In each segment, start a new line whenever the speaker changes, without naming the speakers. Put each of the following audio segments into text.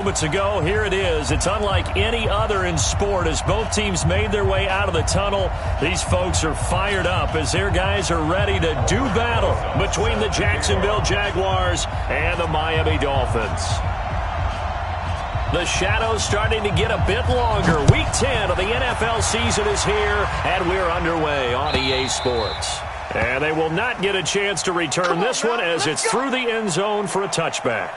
Moments ago, here it is. It's unlike any other in sport as both teams made their way out of the tunnel. These folks are fired up as their guys are ready to do battle between the Jacksonville Jaguars and the Miami Dolphins. The shadow's starting to get a bit longer. Week 10 of the NFL season is here, and we're underway on EA Sports. And they will not get a chance to return this one as it's through the end zone for a touchback.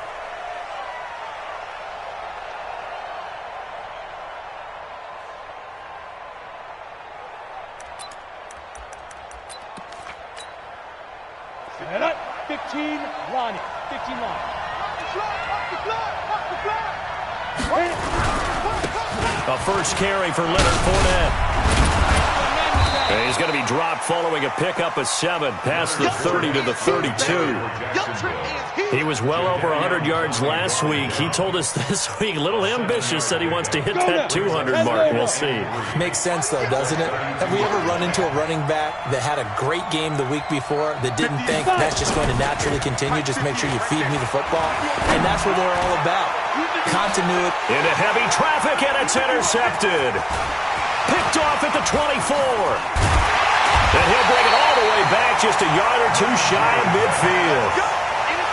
Set up, 15, Lonnie, 15 line.
A first carry for Leonard Fournette. And he's going to be dropped following a pickup of 7 past the 30 to the 32. He was well over 100 yards last week. He told us this week, a little ambitious, said he wants to hit that 200 mark. We'll see.
Makes sense, though, doesn't it? Have we ever run into a running back that had a great game the week before that didn't think that's just going to naturally continue? Just make sure you feed me the football. And that's what they're all about. Continuity.
Into heavy traffic, and it's intercepted. Picked off at the 24. And he'll bring it all the way back just a yard or two shy of midfield.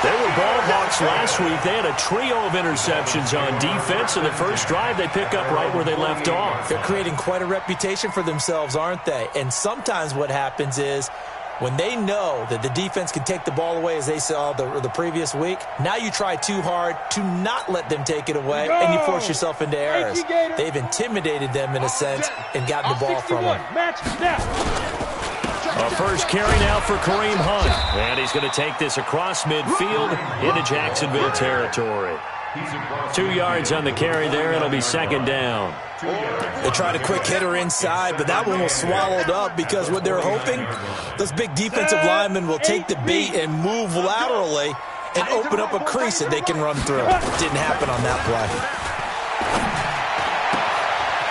They were ball hawks last week. They had a trio of interceptions on defense. In the first drive, they pick up right where they left off.
They're creating quite a reputation for themselves, aren't they? And sometimes what happens is when they know that the defense can take the ball away, as they saw the previous week, now you try too hard to not let them take it away, and you force yourself into errors. They've intimidated them in a sense and gotten the ball from them.
A first carry now for Kareem Hunt. And he's going to take this across midfield into Jacksonville territory. 2 yards on the carry there. It'll be second down.
They tried a quick hitter inside, but that one was swallowed up because what they're hoping, those big defensive linemen will take the bait and move laterally and open up a crease that they can run through. Didn't happen on that play.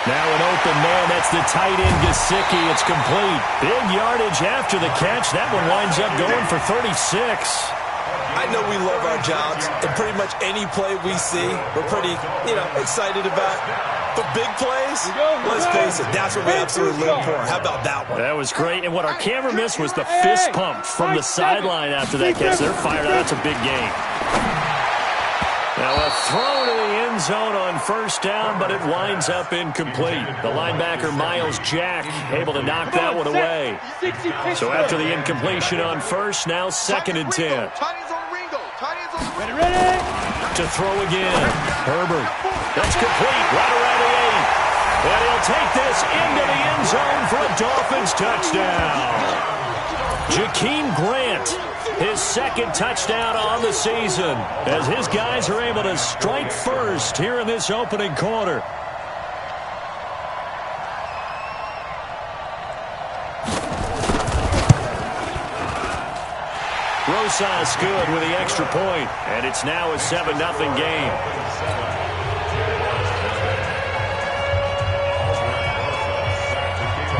Now an open man, that's the tight end, Gesicki. It's complete. Big yardage after the catch. That one winds up going for 36.
I know we love our jobs, and pretty much any play we see, we're pretty, excited about. But big plays, let's face it, that's what we absolutely live for. How about that one?
That was great. And what our camera missed was the fist pump from the sideline after that catch. They're fired out. That's a big game. Now a throw to the end zone on first down, but it winds up incomplete. The linebacker, Miles Jack, able to knock that one away. So after the incompletion on first, now second and 10.
Ready?
To throw again. Herbert. That's complete right around the 8. And he'll take this into the end zone for a Dolphins touchdown. Jakeem Grant, his second touchdown on the season, as his guys are able to strike first here in this opening quarter. Rosas good with the extra point, and it's now a 7-0 game.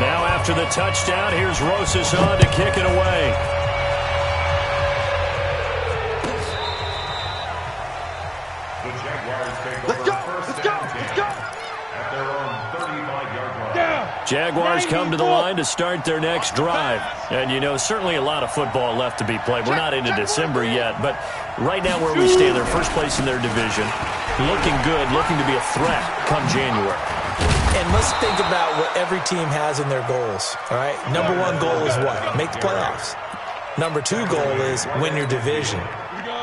Now after the touchdown, here's Rosas on to kick it away. Jaguars come to the line to start their next drive. And, certainly a lot of football left to be played. We're not into December yet, but right now where we stand, they're first place in their division. Looking good, looking to be a threat come January.
And let's think about what every team has in their goals, all right? Number one goal is what? Make the playoffs. Number two goal is win your division.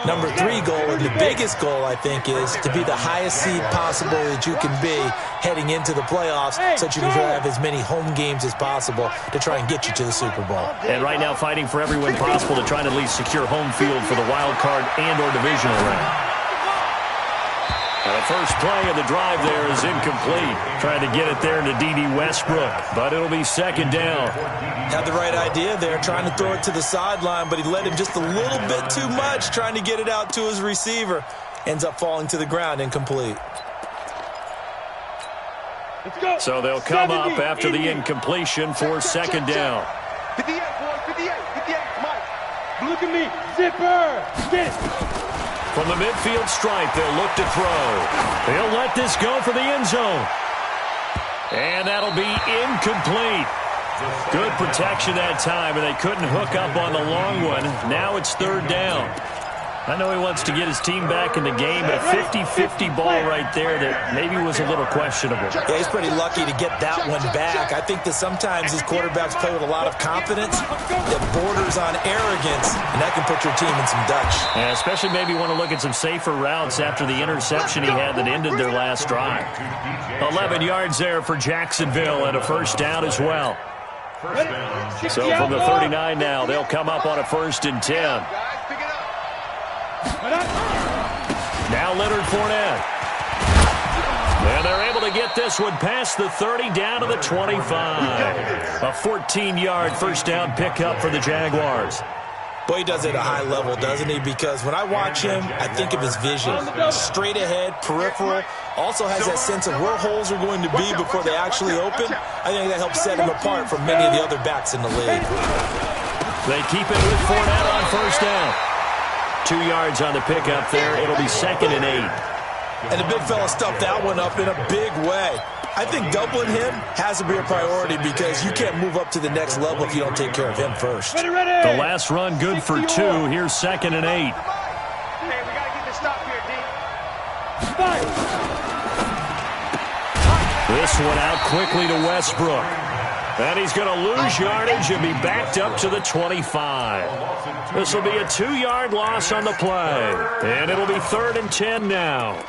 Number three goal, and the biggest goal, I think, is to be the highest seed possible that you can be heading into the playoffs so that you can have as many home games as possible to try and get you to the Super Bowl.
And right now fighting for every win possible to try and at least secure home field for the wild card and or divisional round. The first play of the drive there is incomplete. Trying to get it there to D.D. Westbrook, but it'll be second down.
Had the right idea there, trying to throw it to the sideline, but he let him just a little bit too much, trying to get it out to his receiver. Ends up falling to the ground, incomplete.
So they'll come up after the incompletion for second down.
58, boy, 58, Mike. Look at me, zipper, get it.
From the midfield stripe, they'll look to throw. He'll let this go for the end zone. And that'll be incomplete. Good protection that time, and they couldn't hook up on the long one. Now it's third down. I know he wants to get his team back in the game, but a 50-50 ball right there that maybe was a little questionable.
Yeah, he's pretty lucky to get that one back. I think that sometimes these quarterbacks play with a lot of confidence that borders on arrogance, and that can put your team in some Dutch.
Yeah, especially maybe want to look at some safer routes after the interception he had that ended their last drive. 11 yards there for Jacksonville and a first down as well. So from the 39 now, they'll come up on a 1st and 10. Now Leonard Fournette. And they're able to get this one past the 30 down to the 25. A 14-yard first down pickup for the Jaguars.
Boy, he does it at a high level, doesn't he? Because when I watch him, I think of his vision. Straight ahead, peripheral. Also has that sense of where holes are going to be before they actually open. I think that helps set him apart from many of the other backs in the league.
They keep it with Fournette on first down. 2 yards on the pickup there. It'll be 2nd and 8.
And the big fella stuffed that one up in a big way. I think doubling him has to be a priority because you can't move up to the next level if you don't take care of him first.
The last run good for 2. Here's 2nd and 8.
Hey, we got to get this stop here, D.
This one out quickly to Westbrook. And he's going to lose yardage and be backed up to the 25. This will be a 2-yard loss on the play. And it'll be 3rd and 10 now.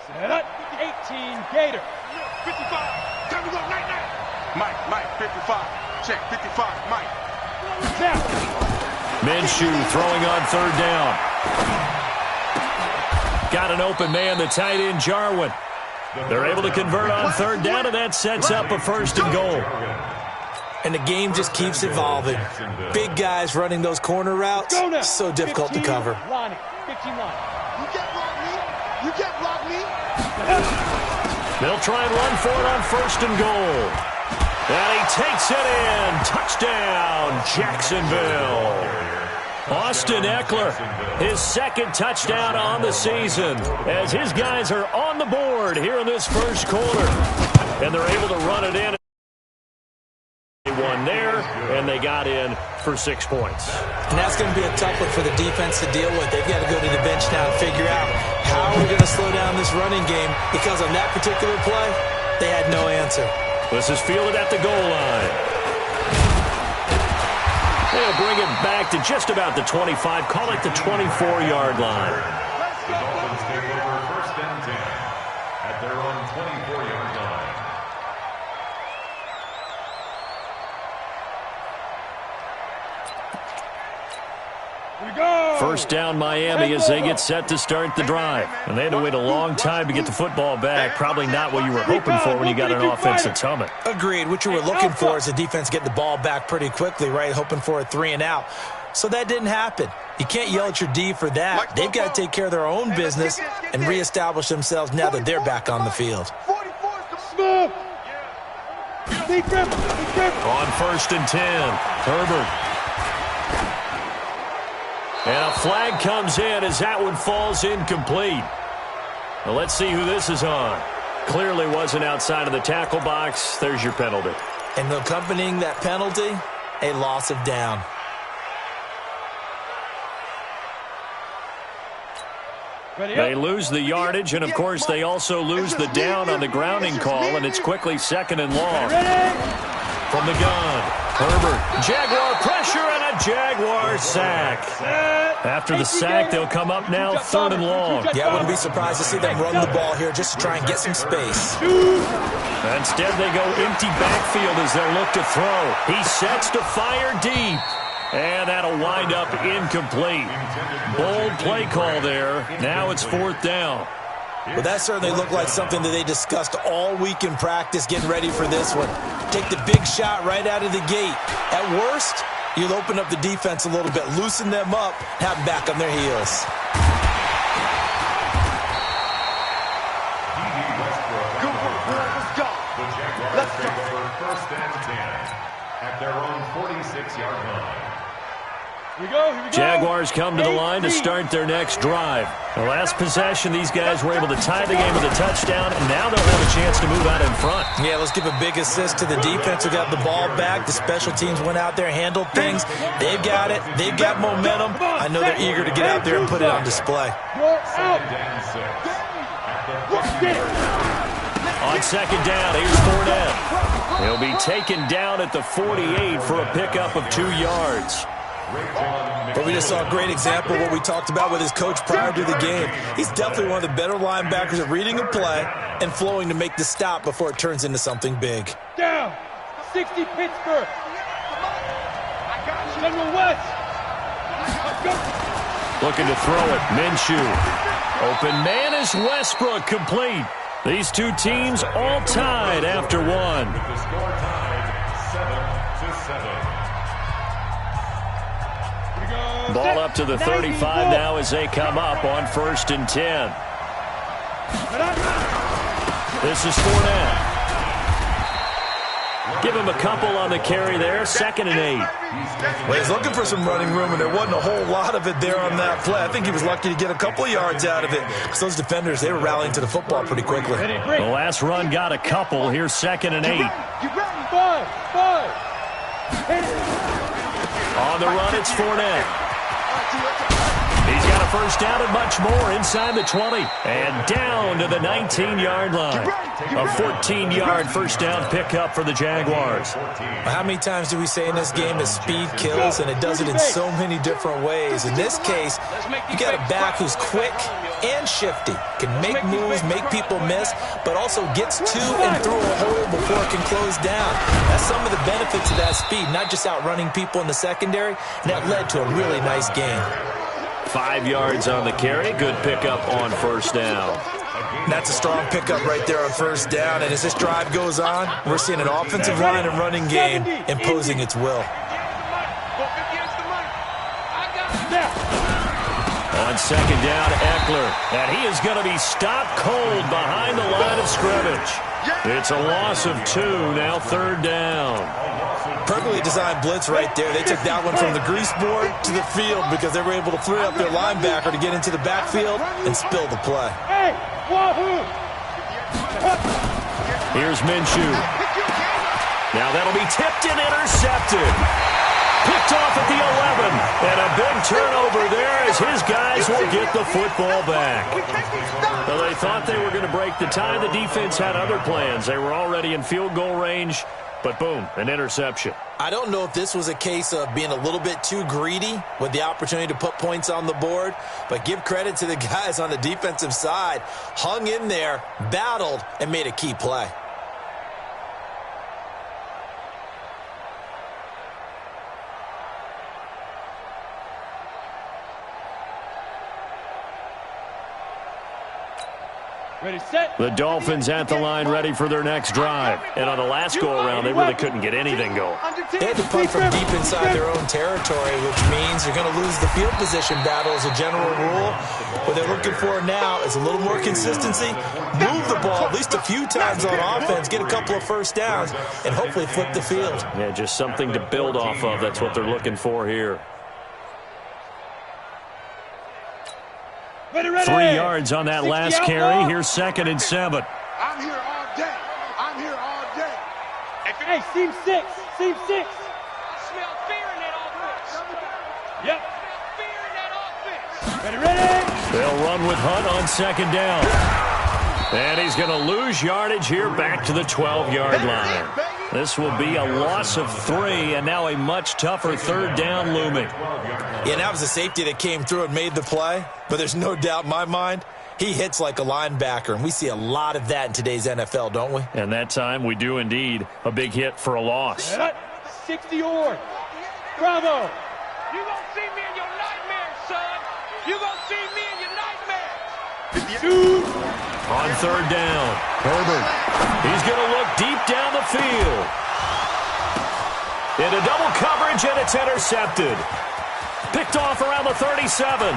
Set up. 18, Gator.
55. Time to go, night. Mike, 55. Check, 55, Mike.
Now.
Minshew throwing on 3rd down. Got an open man, the tight end, Jarwin. They're able to convert on 3rd down, and that sets up a 1st and goal.
And the game just keeps evolving. Big guys running those corner routes, so difficult to cover.
15 line.
You can't block me. You can't block me.
They'll try and run for it on 1st and goal. And he takes it in. Touchdown, Jacksonville. Austin Eckler, his 2nd touchdown on the season, as his guys are on the board here in this first quarter. And they're able to run it in. They won there, and they got in for 6 points.
And that's going to be a tough one for the defense to deal with. They've got to go to the bench now and figure out how we're going to slow down this running game, because on that particular play, they had no answer.
This is fielded at the goal line. They'll bring it back to just about the 25, call it the 24-yard line.
The Dolphins take over 1st and 10 at their own 24-yard line.
First down Miami as they get set to start the drive. And they had to wait a long time to get the football back. Probably not what you were hoping for when you got an offense that's humming.
Agreed. What you were looking for is the defense getting the ball back pretty quickly, right? Hoping for a 3 and out. So that didn't happen. You can't yell at your D for that. They've got to take care of their own business and reestablish themselves now that they're back on the field.
On 1st and 10, Herbert. And a flag comes in as that one falls incomplete. Well, let's see who this is on. Clearly wasn't outside of the tackle box. There's your penalty.
And accompanying that penalty, a loss of down.
They lose the yardage, and, of course, they also lose the down on the grounding call, and it's quickly 2nd and long. From the gun, Herbert, Jaguar pressure, and a Jaguar sack. After the sack, they'll come up now 3rd and long.
Yeah, I wouldn't be surprised to see them run the ball here just to try and get some space.
Instead, they go empty backfield as they'll look to throw. He sets to fire deep. And that'll wind up incomplete. Bold play call there. Now it's 4th down.
Well, that certainly looked like something that they discussed all week in practice getting ready for this one. Take the big shot right out of the gate. At worst, You'll open up the defense a little bit, loosen them up, have them back on their heels.
Let's take over 1st and 10 at their own 46-yard line.
Here we go.
Jaguars come to the line to start their next drive. The last possession, these guys were able to tie the game with a touchdown, and now they'll have a chance to move out in front.
Yeah, let's give a big assist to the defense who got the ball back. The special teams went out there, handled things. They've got it. They've got momentum. I know they're eager to get out there and put it on display.
On second down, here's Fournette. He'll be taken down at the 48 for a pickup of 2 yards.
But we just saw a great example of what we talked about with his coach prior to the game. He's definitely one of the better linebackers at reading a play and flowing to make the stop before it turns into something big.
Down. 60 Pittsburgh. General West.
Looking to throw it. Minshew. Open man is Westbrook, complete. These two teams all tied after one.
The score tied 7-7.
Ball up to the 35 now as they come up on 1st and 10. This is Fournette. Give him a couple on the carry there. 2nd and 8.
Well, he's looking for some running room, and there wasn't a whole lot of it there on that play. I think he was lucky to get a couple of yards out of it because those defenders, they were rallying to the football pretty quickly.
The last run got a couple. Here's 2nd and 8.
Five.
On the run, it's Fournette. He's got a first down and much more inside the 20. And down to the 19-yard line. A 14-yard first down pickup for the Jaguars.
How many times do we say in this game that speed kills, and it does it in so many different ways? In this case, you got a back who's quick and shifty, can make moves, make people miss, but also gets to and through a hole before it can close down. That's some of the benefits of that speed, not just outrunning people in the secondary, and that led to a really nice game.
5 yards on the carry. Good pickup on first down.
That's a strong pickup right there on first down. And as this drive goes on, we're seeing an offensive line and running game imposing its will.
On second down, Eckler. And he is going to be stopped cold behind the line of scrimmage. It's a loss of 2, now 3rd down.
Perfectly designed blitz right there. They took that one from the grease board to the field because they were able to free up their linebacker to get into the backfield and spill the play.
Here's Minshew. Now that'll be tipped and intercepted. Picked off at the 11. And a big turnover there as his guys will get the football back. Well, they thought they were going to break the tie. The defense had other plans. They were already in field goal range. But boom, an interception.
I don't know if this was a case of being a little bit too greedy with the opportunity to put points on the board, but give credit to the guys on the defensive side. Hung in there, battled, and made a key play.
Ready, set.
The Dolphins at the line ready for their next drive. And on the last go-around, they really couldn't get anything going.
They had to punt from deep inside their own territory, which means you're going to lose the field position battle as a general rule. What they're looking for now is a little more consistency, move the ball at least a few times on offense, get a couple of first downs, and hopefully flip the field.
Yeah, just something to build off of. That's what they're looking for here. 3 yards on that last carry. Here's 2nd and 7.
I'm here all day. I'm here all day.
Hey, seam 6. Seam 6. I smell fear in that offense. Yep. I smell fear in that offense. Ready.
They'll run with Hunt on 2nd down. And he's going to lose yardage here back to the 12-yard line. This will be a loss of 3, and now a much tougher 3rd down looming.
Yeah, that was a safety that came through and made the play, but there's no doubt in my mind he hits like a linebacker, and we see a lot of that in today's NFL, don't we?
And that time we do indeed. A big hit for a loss.
60 yard. Bravo. You gonna see me in your nightmares, son. You gonna see me in your nightmares. Shoot.
On 3rd down, Herbert. He's going to look deep down the field. Into double coverage, and it's intercepted. Picked off around the 37.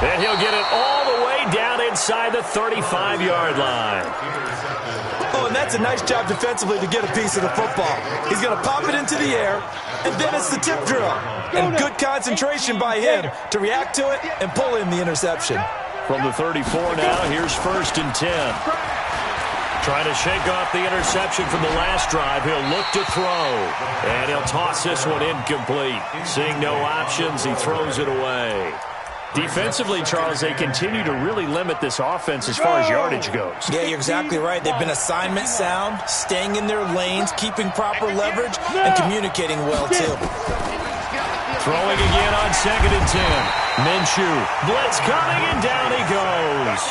And he'll get it all the way down inside the 35-yard line.
Oh, and that's a nice job defensively to get a piece of the football. He's going to pop it into the air, and then it's the tip drill. And good concentration by him to react to it and pull in the interception.
From the 34 now, here's 1st and 10. Trying to shake off the interception from the last drive. He'll look to throw. And he'll toss this one incomplete. Seeing no options, he throws it away. Defensively, Charles, they continue to really limit this offense as far as yardage goes.
Yeah, you're exactly right. They've been assignment sound, staying in their lanes, keeping proper leverage, and communicating well, too.
Throwing again on 2nd and 10. Minshew. Blitz coming, and down he goes.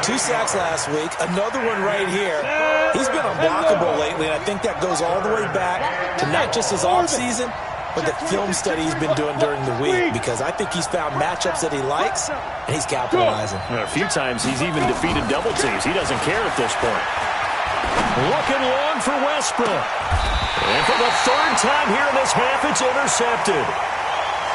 2 sacks last week, another one right here. He's been unblockable lately, and I think that goes all the way back to not just his offseason, but the film study he's been doing during the week, because I think he's found matchups that he likes, and he's capitalizing.
A few times he's even defeated double teams. He doesn't care at this point. Looking long for Westbrook. And for the 3rd time here in this half, it's intercepted.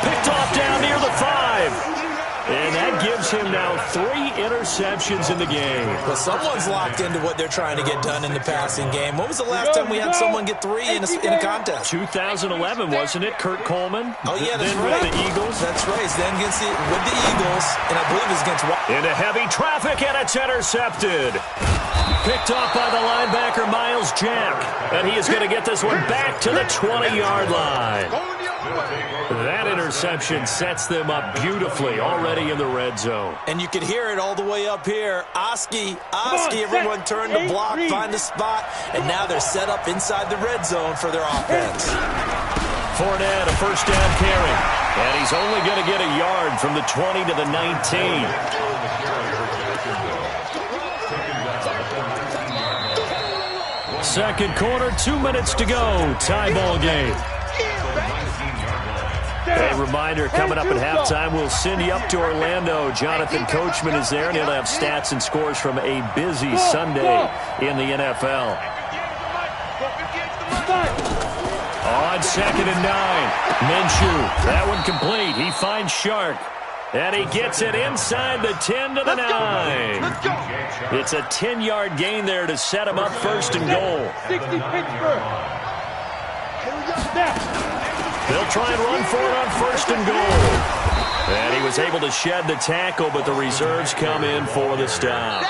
Picked off down near the 5. And that gives him now 3 interceptions in the game.
Well, someone's locked into what they're trying to get done in the passing game. When was the last time we had someone get 3 in a contest?
2011, wasn't it? Kurt Coleman.
Oh, yeah, that's
then
right.
With the Eagles.
That's right. Then with the Eagles, and I believe it's against
into heavy traffic, and it's intercepted. Picked off by the linebacker, Miles Jack. And he is going to get this one back to the 20-yard line. That interception sets them up beautifully already in the red zone.
And you could hear it all the way up here. Oski, everyone turned to block, find a spot, and now they're set up inside the red zone for their offense.
Fournette, a 1st down carry. And he's only going to get a yard from the 20 to the 19. Second quarter, 2 minutes to go. Tie ball game. A reminder, coming up at halftime, we'll send you up to Orlando. Jonathan Coachman is there, and he'll have stats and scores from a busy Sunday in the NFL. On 2nd and 9, Minshew. That one complete. He finds Shark. And he gets it inside the 10 to the 9. It's a 10-yard gain there to set him up 1st and goal.
60 Pittsburgh.
They'll try and run for it on 1st and goal. And he was able to shed the tackle, but the reserves come in for the stop.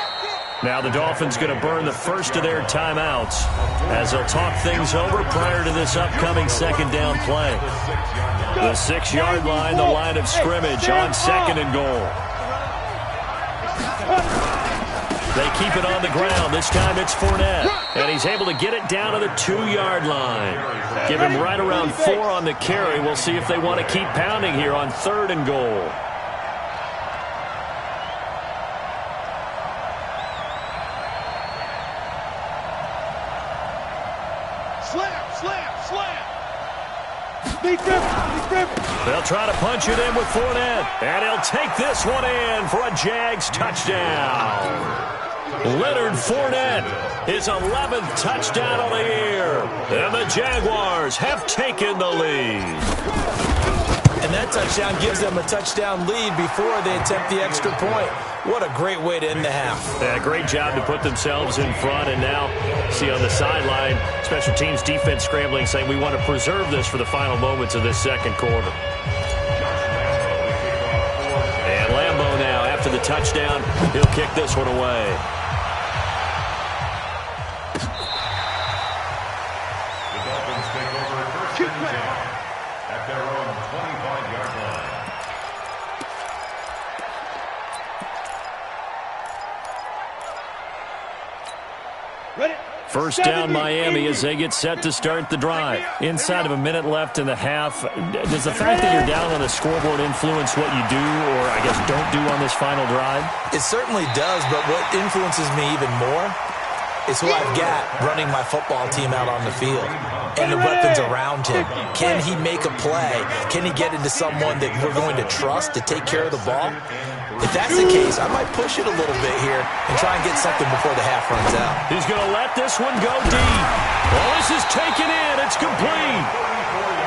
Now the Dolphins going to burn the first of their timeouts as they'll talk things over prior to this upcoming 2nd down play. The 6-yard line, the line of scrimmage on 2nd and goal. They keep it on the ground. This time it's Fournette. And he's able to get it down to the 2-yard line. Give him right around 4 on the carry. We'll see if they want to keep pounding here on 3rd and goal. They'll try to punch it in with Fournette. And he'll take this one in for a Jags touchdown. Leonard Fournette, his 11th touchdown of the year. And the Jaguars have taken the lead.
And that touchdown gives them a touchdown lead before they attempt the extra point. What a great way to end the half.
Yeah, great job to put themselves in front. And now, see on the sideline, special teams defense scrambling, saying we want to preserve this for the final moments of this 2nd quarter. And Lambeau now, after the touchdown, he'll kick this one away.
The Dolphins take over 1st and 10 at their own 25-yard line.
First down Miami as they get set to start the drive. Inside of a minute left in the half. Does the fact that you're down on the scoreboard influence what you do, or I guess don't do on this final drive?
It certainly does, but what influences me even more is who I've got running my football team out on the field and the weapons around him. Can he make a play? Can he get into someone that we're going to trust to take care of the ball? If that's the case, I might push it a little bit here and try and get something before the half runs out.
He's going to let this one go deep. Well, this is taken in. It's complete.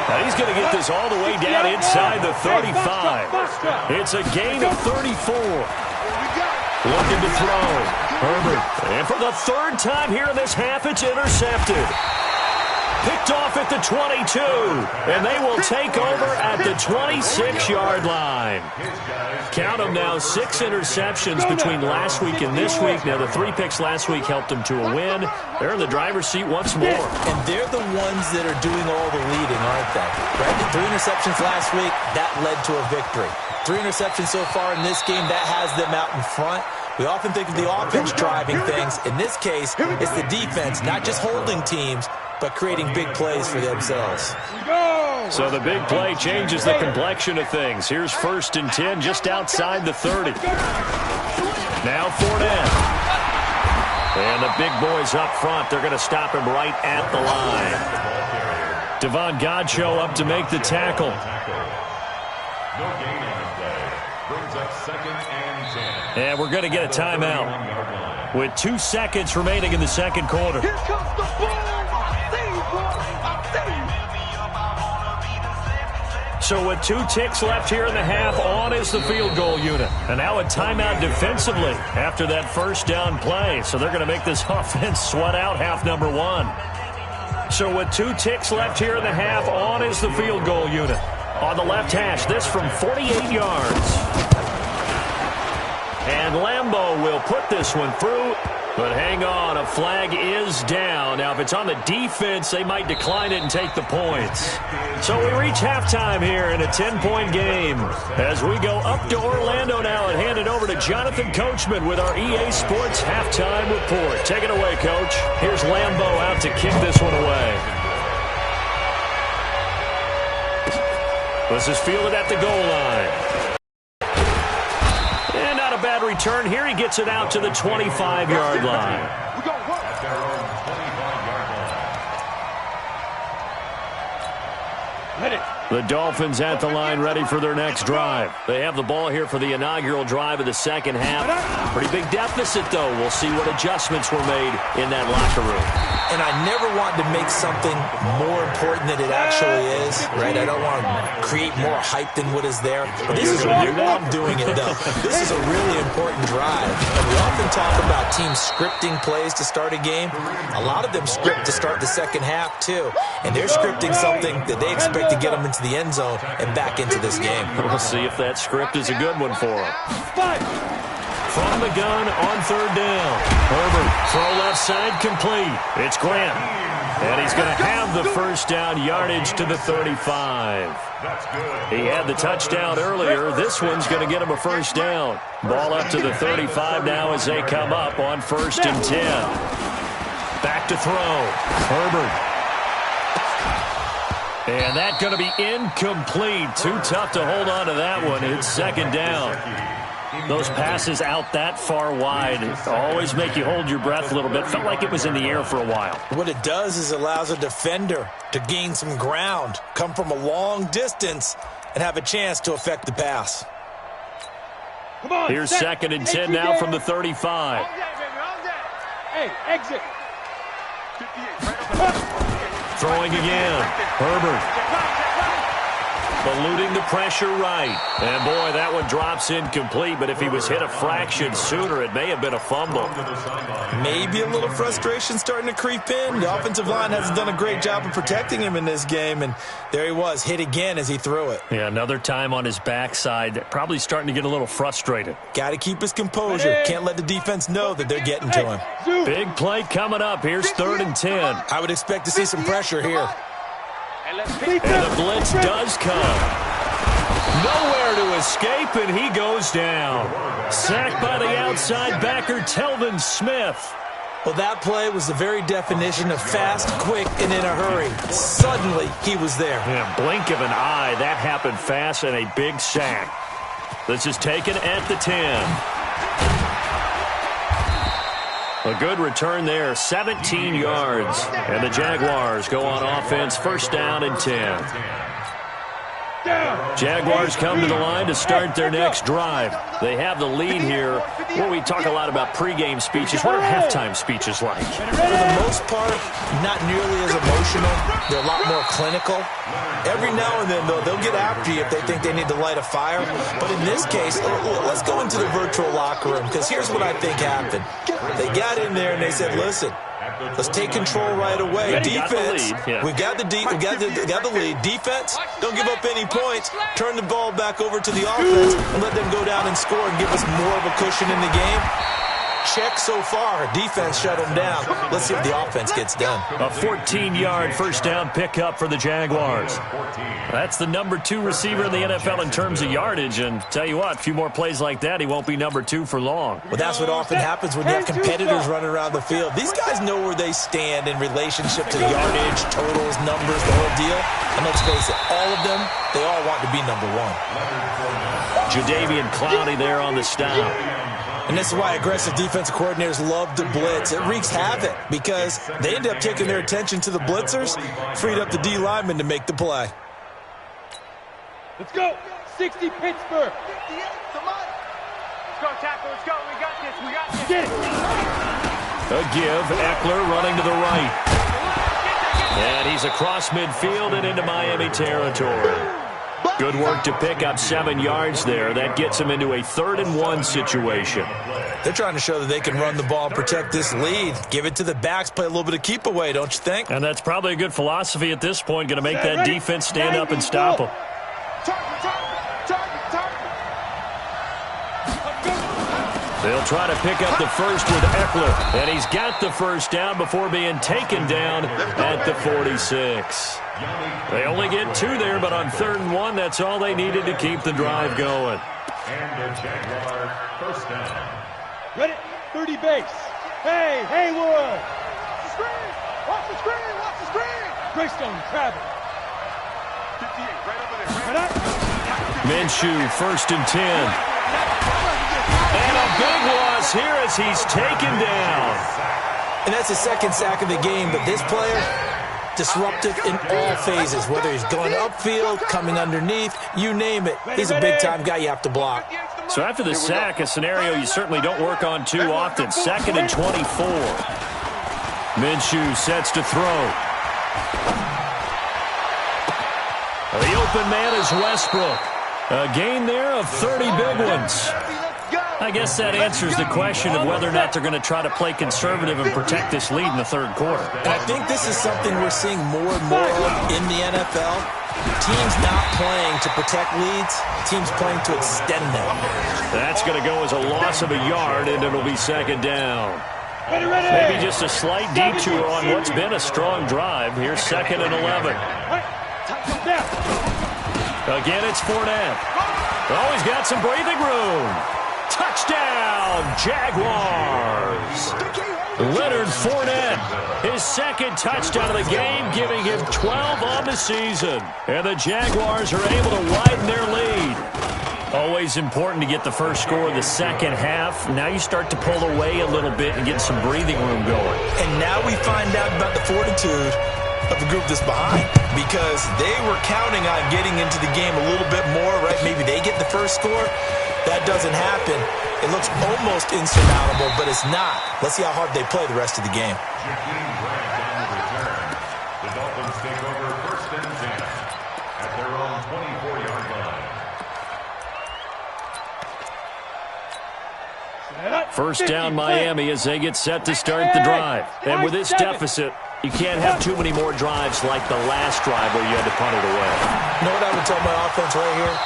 Now he's going to get this all the way down inside the 35. It's a gain of 34. Looking to throw. Herbert. And for the third time here in this half, it's intercepted. Picked off at the 22. And they will take over at the 26-yard line. Count them now, 6 interceptions between last week and this week. Now, the 3 picks last week helped them to a win. They're in the driver's seat once more.
And they're the ones that are doing all the leading, aren't they? Right? The 3 interceptions last week, that led to a victory. 3 interceptions so far in this game, that has them out in front. We often think of the offense driving things. In this case, it's the defense, not just holding teams, but creating big plays for themselves.
So the big play changes the complexion of things. Here's 1st and 10 just outside the 30. Now Fournette. And the big boys up front, they're going to stop him right at the line. Devon Godchaux up to make the tackle.
No gain on the play. Brings up 2nd and 10.
And we're going to get a timeout with 2 seconds remaining in the second quarter.
Here comes the ball.
So with 2 ticks left here in the half, on is the field goal unit. And now a timeout defensively after that first down play. So they're going to make this offense sweat out half number 1. So with 2 ticks left here in the half, on is the field goal unit. On the left hash, this from 48 yards. And Lambeau will put this one through. But hang on, a flag is down. Now, if it's on the defense, they might decline it and take the points. So we reach halftime here in a 10-point game. As we go up to Orlando now and hand it over to Jonathan Coachman with our EA Sports Halftime Report. Take it away, Coach. Here's Lambeau out to kick this one away. This is fielded at the goal line. And not a bad return here. He gets it out to the 25-yard line.
At their own 25-yard line.
Hit it.
The Dolphins at the line ready for their next drive. They have the ball here for the inaugural drive of the second half. Pretty big deficit, though. We'll see what adjustments were made in that locker room.
And I never want to make something more important than it actually is, right? I don't want to create more hype than what is there. But this is I'm doing it, though. This is a really important drive. And we often talk about teams scripting plays to start a game. A lot of them script to start the second half, too. And they're scripting something that they expect to get them into the end zone and back into this game.
We'll see if that script is a good one for them. From the gun on 3rd down. Herbert, throw left side, complete. It's Grant. And he's going to have the first down, yardage to the 35.
That's good.
He had the touchdown earlier. This one's going to get him a first down. Ball up to the 35 now as they come up on 1st and 10. Back to throw. Herbert. And that's going to be incomplete. Too tough to hold on to that one. It's 2nd down. Those passes out that far wide always make you hold your breath a little bit. Felt like it was in the air for a while.
What it does is allows a defender to gain some ground, come from a long distance, and have a chance to affect the pass.
Come on,
here's 2nd and 10 now from the 35.
Hey, exit.
Throwing again. Herbert. Eluding the pressure right. And, boy, that one drops incomplete. But if he was hit a fraction sooner, it may have been a fumble.
Maybe a little frustration starting to creep in. The offensive line hasn't done a great job of protecting him in this game. And there he was, hit again as he threw it.
Yeah, another time on his backside. Probably starting to get a little frustrated.
Got to keep his composure. Can't let the defense know that they're getting to him.
Big play coming up. Here's 3rd and 10.
I would expect to see some pressure here.
And the blitz does come. Nowhere to escape, and he goes down. Sacked by the outside backer, Telvin Smith.
Well, that play was the very definition of fast, quick, and in a hurry. Suddenly, he was there.
Yeah, blink of an eye. That happened fast and a big sack. This is taken at the 10. A good return there, 17 yards. And the Jaguars go on offense, 1st down and 10. Jaguars come to the line to start their next drive. They have the lead here. Well, we talk a lot about pregame speeches. What are halftime speeches like?
For the most part, not nearly as emotional. They're a lot more clinical. Every now and then, though, they'll get after you if they think they need to light a fire. But in this case, let's go into the virtual locker room, because here's what I think happened. They got in there and they said, listen, let's take control right away. Defense, we got the lead. Defense, don't give up any points. Turn the ball back over to the offense and let them go down and score and give us more of a cushion in the game. Check so far. Defense shut them down. Let's see if the offense gets done.
A 14-yard first down pickup for the Jaguars. That's the number 2 receiver in the NFL in terms of yardage. And tell you what, a few more plays like that, he won't be number 2 for long.
Well, that's what often happens when you have competitors running around the field. These guys know where they stand in relationship to yardage, totals, numbers, the whole deal. And let's face it, all of them, they all want to be number 1.
Jadeveon Clowney there on the stop.
And this is why aggressive defensive coordinators love to blitz. It wreaks havoc because they end up taking their attention to the blitzers, freed up the D lineman to make the play.
Let's go. 60 Pittsburgh.
58, come on. Let's go, tackle. Let's go. We got this. We got this.
Get it.
A give. Eckler running to the right. And he's across midfield and into Miami territory. Good work to pick up 7 yards there. That gets him into a 3rd and 1 situation.
They're trying to show that they can run the ball and protect this lead. Give it to the backs, play a little bit of keep away, don't you think?
And that's probably a good philosophy at this point. Going to make that defense stand up and stop them. They'll try to pick up the first with Eckler. And he's got the first down before being taken down at the 46. They only get 2 there, but on 3rd and 1, that's all they needed to keep the drive going.
And the Jaguar first down.
Ready? 30 base. Hey, Haywood. Screen. Watch the screen. Watch the screen. Greystone, travel.
58, right over there.
Minshew, 1st and 10. And a big loss here as he's taken down.
And that's the 2nd sack of the game, but this player, disruptive in all phases, whether he's going upfield, coming underneath, you name it. He's a big-time guy you have to block.
So after the sack, a scenario you certainly don't work on too often. 2nd and 24. Minshew sets to throw. The open man is Westbrook. A gain there of 30 big ones. I guess that answers the question of whether or not they're going to try to play conservative and protect this lead in the 3rd quarter.
And I think this is something we're seeing more and more of in the NFL. Teams not playing to protect leads, teams playing to extend them.
That's going to go as a loss of a yard, and it'll be 2nd down. Maybe just a slight detour on what's been a strong drive. Here's 2nd and 11. Again, it's Fournette. Oh, he's got some breathing room. Touchdown, Jaguars. Leonard Fournette, his 2nd touchdown of the game, giving him 12 on the season. And the Jaguars are able to widen their lead. Always important to get the first score of the 2nd half. Now you start to pull away a little bit and get some breathing room going.
And now we find out about the fortitude of the group that's behind, because they were counting on getting into the game a little bit more, right? Maybe they get the first score. That doesn't happen. It looks almost insurmountable, but it's not. Let's see how hard they play the rest of the game.
The Dolphins take over 1st and 10 at their own 24-yard line.
First down Miami as they get set to start the drive. And with this deficit, you can't have too many more drives like the last drive where you had to punt it away.
You know what I would tell my offense right here?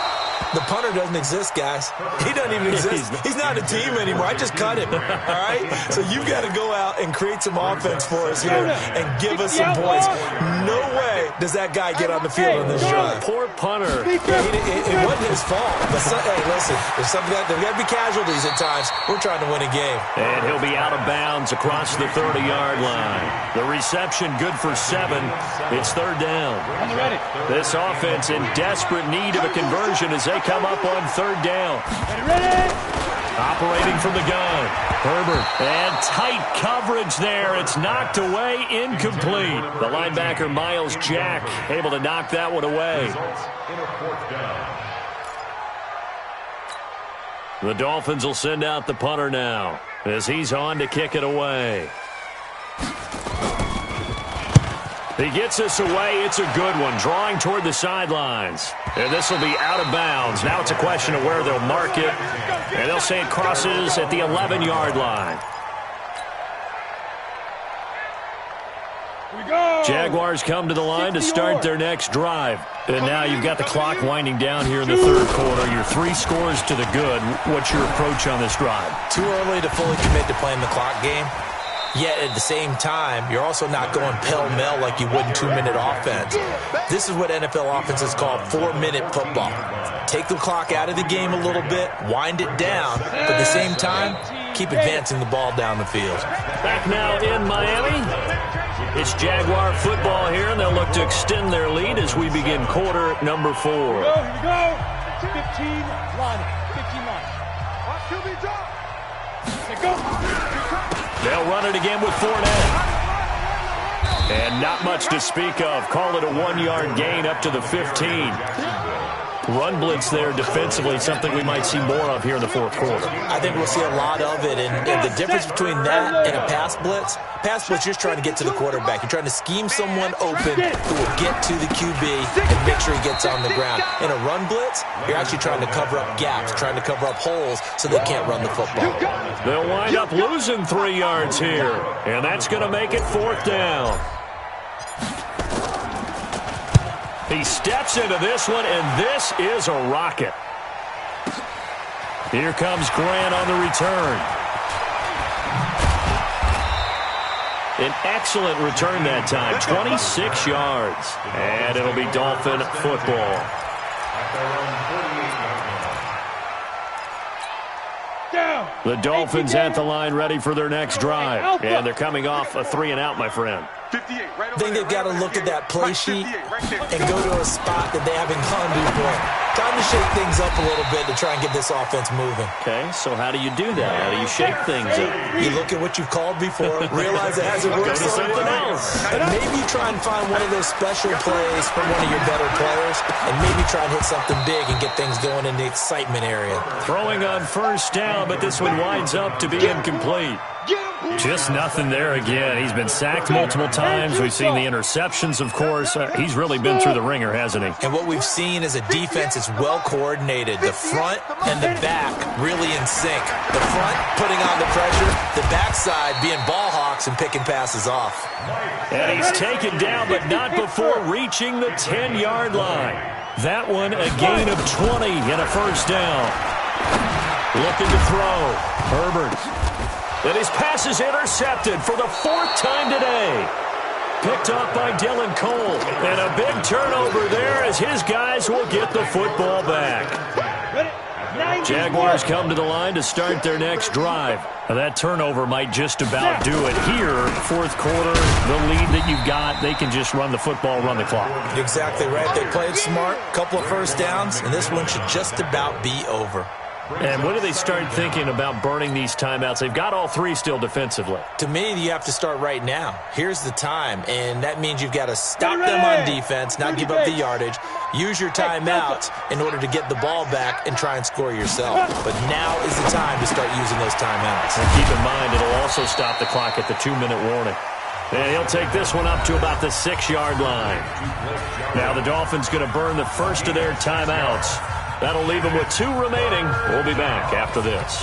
The punter doesn't exist, guys. He doesn't even exist. He's not a team anymore. I just cut him, all right? So you've got to go out and create some offense for us here and give us some points. No way does that guy get on the field on this drive.
Poor punter.
It wasn't his fault. But hey, listen, there's got to be casualties at times. We're trying to win a game.
And he'll be out of bounds across the 30-yard line. The reception good for 7. It's 3rd down. This offense in desperate need of a conversion as they come up on 3rd down.
Ready?
Operating from the gun. Herbert. And tight coverage there. It's knocked away, incomplete. The linebacker, Miles Jack, able to knock that one away.
In a 4th down.
The Dolphins will send out the punter now as he's on to kick it away. He gets this away. It's a good one, drawing toward the sidelines. And this will be out of bounds. Now it's a question of where they'll mark it. And they'll say it crosses at the 11-yard line. Jaguars come to the line to start their next drive. And now you've got the clock winding down here in the 3rd quarter. You're 3 scores to the good. What's your approach on this drive?
Too early to fully commit to playing the clock game. Yet at the same time, you're also not going pell-mell like you would in 2-minute offense. This is what NFL offenses call 4-minute football. Take the clock out of the game a little bit, wind it down, but at the same time, keep advancing the ball down the field.
Back now in Miami. It's Jaguar football here, and they'll look to extend their lead as we begin quarter number 4.
Here we go. 15 line. 15 line. QB drop. Let's go.
They'll run it again with Fournette. And not much to speak of. Call it a 1-yard gain up to the 15. Run blitz there defensively, something we might see more of here in the 4th quarter.
I think we'll see a lot of it, and the difference between that and a pass blitz, you're just trying to get to the quarterback. You're trying to scheme someone open who will get to the QB and make sure he gets on the ground. In a run blitz, you're actually trying to cover up gaps, trying to cover up holes so they can't run the football.
They'll wind up losing 3 yards here, and that's going to make it 4th down. He steps into this one, and this is a rocket. Here comes Grant on the return. An excellent return that time, 26 yards. And it'll be Dolphin football. The Dolphins at the line ready for their next drive. And they're coming off a 3-and-out, my friend.
I think they've got to look at that play sheet and go to a spot that they haven't gone before. Time to shake things up a little bit to try and get this offense moving.
Okay, so how do you do that? How do you shake things up?
You look at what you've called before, realize it hasn't worked so
something else.
And maybe you try and find one of those special plays from one of your better players, and maybe try and hit something big and get things going in the excitement area.
Throwing on 1st down, but this one winds up to be incomplete. Just nothing there again. He's been sacked multiple times. We've seen the interceptions, of course. He's really been through the ringer, hasn't he?
And what we've seen is a defense that's well coordinated. The front and the back really in sync. The front putting on the pressure. The backside being ball hawks and picking passes off.
And he's taken down, but not before reaching the 10-yard line. That one a gain of 20 and a 1st down. Looking to throw. Herbert. And his pass is intercepted for the 4th time today. Picked off by Dylan Cole. And a big turnover there as his guys will get the football back. Jaguars come to the line to start their next drive. Now that turnover might just about do it here. 4th quarter, the lead that you've got, they can just run the football, run the clock.
Exactly right. They played smart, couple of 1st downs, and this one should just about be over.
And when do they start thinking about burning these timeouts? They've got all 3 still defensively.
To me, you have to start right now. Here's the time, and that means you've got to stop them on defense, not give up the yardage, use your timeouts in order to get the ball back and try and score yourself. But now is the time to start using those timeouts.
And keep in mind, it'll also stop the clock at the 2-minute warning. And he'll take this one up to about the 6-yard line. Now the Dolphins going to burn the first of their timeouts. That'll leave them with 2 remaining. We'll be back after this.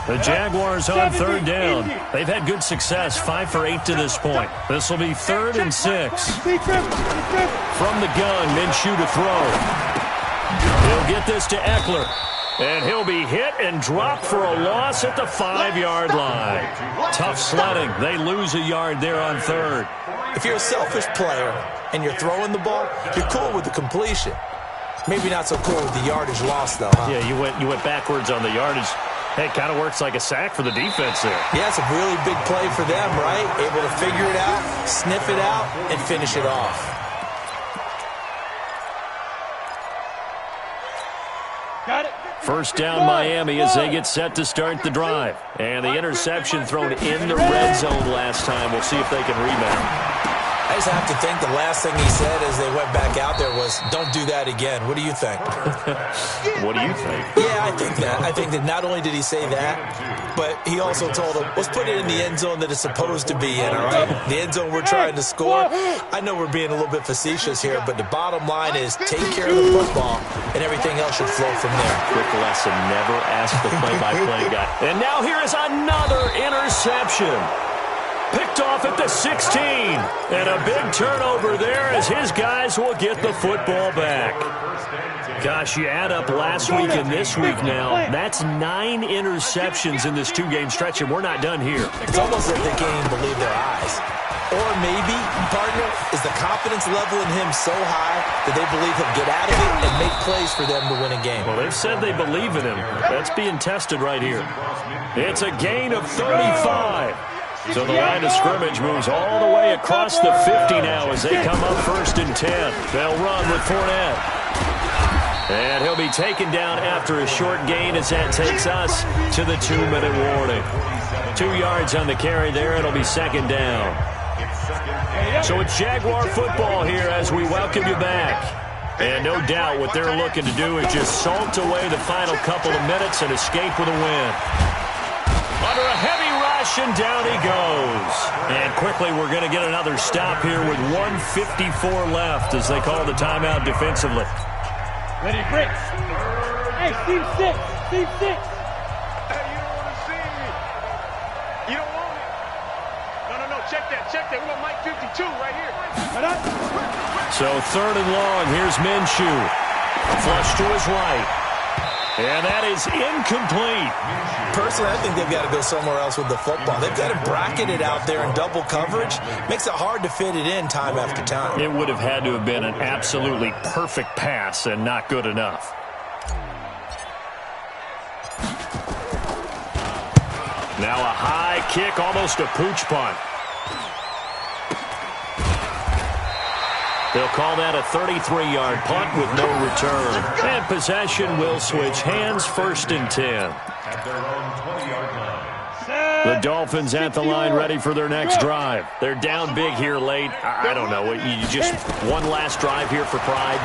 The Jaguars on 3rd down. They've had good success, 5 for 8 to this point. This will be 3rd and 6. From the gun, Minshew to throw. He'll get this to Eckler. And he'll be hit and dropped for a loss at the 5-yard line. Tough sledding. They lose a yard there on 3rd.
If you're a selfish player and you're throwing the ball, you're cool with the completion. Maybe not so cool with the yardage loss, though, huh?
Yeah, you went backwards on the yardage. Hey, it kind of works like a sack for the defense there.
Yeah, it's a really big play for them, right? Able to figure it out, sniff it out, and finish it off.
Got it.
First down, Miami, as they get set to start the drive. And the interception thrown in the red zone last time. We'll see if they can rebound.
I just have to think the last thing he said as they went back out there was, don't do that again. What do you think?
What do you think?
Yeah, I think that. I think that not only did he say that, but he also told them, let's put it in the end zone that it's supposed to be in, all right? The end zone we're trying to score. I know we're being a little bit facetious here, but the bottom line is take care of the football, and everything else should flow from there.
Quick lesson, never ask the play-by-play guy. And now here is another interception. Picked off at the 16. And a big turnover there as his guys will get the football back. Gosh, you add up last week and this week now. That's 9 interceptions in this 2-game stretch, and we're not done here.
It's almost like they can't even believe their eyes. Or maybe, partner, is the confidence level in him so high that they believe he'll get out of it and make plays for them to win a game.
Well, they've said they believe in him. That's being tested right here. It's a gain of 35. So the line of scrimmage moves all the way across the 50 now as they come up 1st and 10. They'll run with Fournette. And he'll be taken down after a short gain as that takes us to the 2-minute warning. 2 yards on the carry there. It'll be 2nd down. So it's Jaguar football here as we welcome you back. And no doubt what they're looking to do is just salt away the final couple of minutes and escape with a win. Under a heavy rush, and down he goes. And quickly, we're going to get another stop here with 1:54 left as they call the timeout defensively.
Ready, break. Hey, Steve 6. Steve 6.
Hey, you don't want to see me. You don't want it. No. Check that. We got Mike 52 right here.
So 3rd and long. Here's Minshew. Flush to his right. And that is incomplete.
Personally, I think they've got to go somewhere else with the football. They've got to bracket it out there in double coverage. Makes it hard to fit it in time after time.
It would have had to have been an absolutely perfect pass and not good enough. Now a high kick, almost a pooch punt. They'll call that a 33-yard punt with no return. And possession will switch hands, 1st and 10.
At their own 20-yard line.
The Dolphins at the line ready for their next drive. They're down big here late. I don't know. You just one last drive here for pride.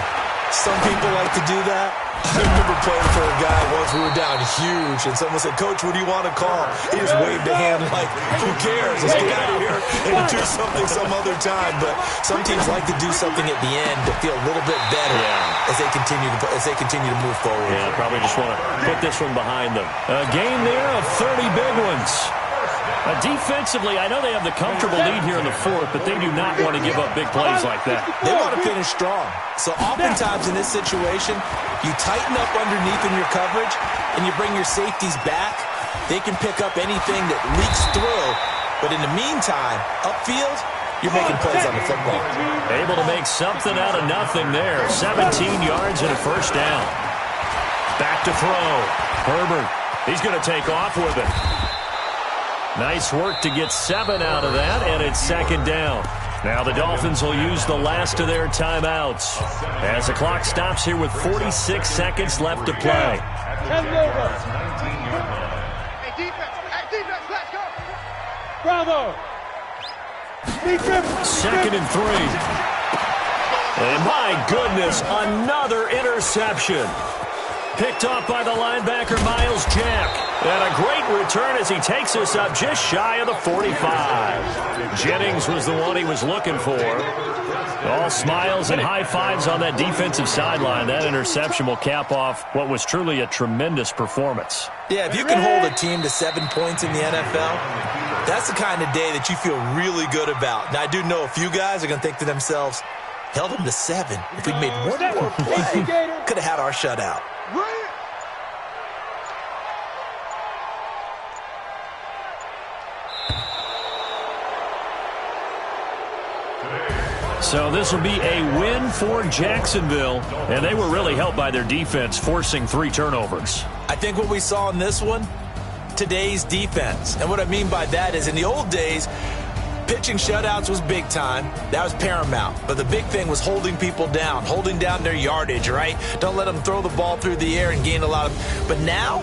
Some people like to do that. I remember playing for a guy once. We were down huge, and someone said, Coach, what do you want to call? He just waved a hand like, who cares? Let's get out of here and do something some other time. But some teams like to do something at the end to feel a little bit better as they continue to move forward.
Yeah, probably just want to put this one behind them. A game there of 30 big ones. Defensively, I know they have the comfortable lead here in the 4th, but they do not want to give up big plays like that.
They want to finish strong. So oftentimes in this situation, you tighten up underneath in your coverage, and you bring your safeties back. They can pick up anything that leaks through. But in the meantime, upfield, you're making plays on the football.
Able to make something out of nothing there. 17 yards and a 1st down. Back to throw. Herbert, he's going to take off with it. Nice work to get 7 out of that, and it's 2nd down. Now the Dolphins will use the last of their timeouts as the clock stops here with 46 seconds left to play.
Hey, defense, let's go.
Bravo.
2nd and 3. And my goodness, another interception. Picked off by the linebacker, Miles Jack. And a great return as he takes us up just shy of the 45. Jennings was the one he was looking for. All smiles and high fives on that defensive sideline. That interception will cap off what was truly a tremendous performance.
Yeah, if you can hold a team to 7 points in the NFL, that's the kind of day that you feel really good about. Now, I do know a few guys are going to think to themselves, held them to 7. If we'd made one more play, could have had our shutout.
So this will be a win for Jacksonville, and they were really helped by their defense, forcing 3 turnovers.
I think what we saw in this one today's defense. And what I mean by that is in the old days, pitching shutouts was big time. That was paramount. But the big thing was holding people down, holding down their yardage, right? Don't let them throw the ball through the air and gain a lot of. But now,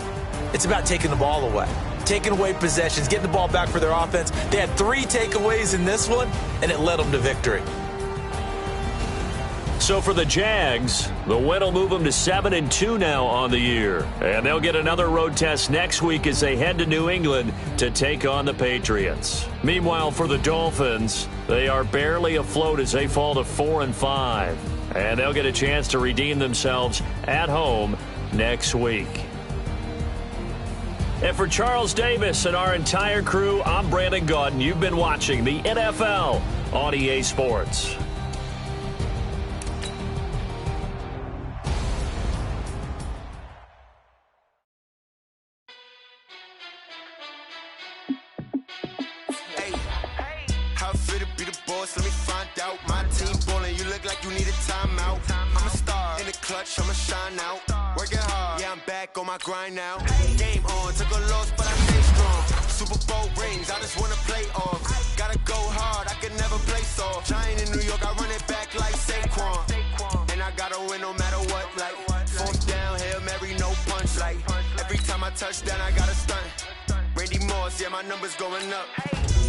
it's about taking the ball away. Taking away possessions, getting the ball back for their offense. They had 3 takeaways in this one, and it led them to victory.
So for the Jags, the win will move them to 7-2 now on the year. And they'll get another road test next week as they head to New England to take on the Patriots. Meanwhile, for the Dolphins, they are barely afloat as they fall to 4-5. And they'll get a chance to redeem themselves at home next week. And for Charles Davis and our entire crew, I'm Brandon Gaudin. You've been watching the NFL on EA Sports.
Let me find out. My team ballin', you look like you need a timeout. I'm a star in the clutch, I'ma shine out. Working hard, yeah, I'm back on my grind now. Game on, took a loss, but I stay strong. Super Bowl rings, I just wanna play off. Gotta go hard, I can never play soft. Giant in New York, I run it back like Saquon. And I gotta win no matter what, like 4th down, Hail Mary, no punch. Like every time I touch down, I gotta stunt. Randy Moss, yeah, my numbers going up.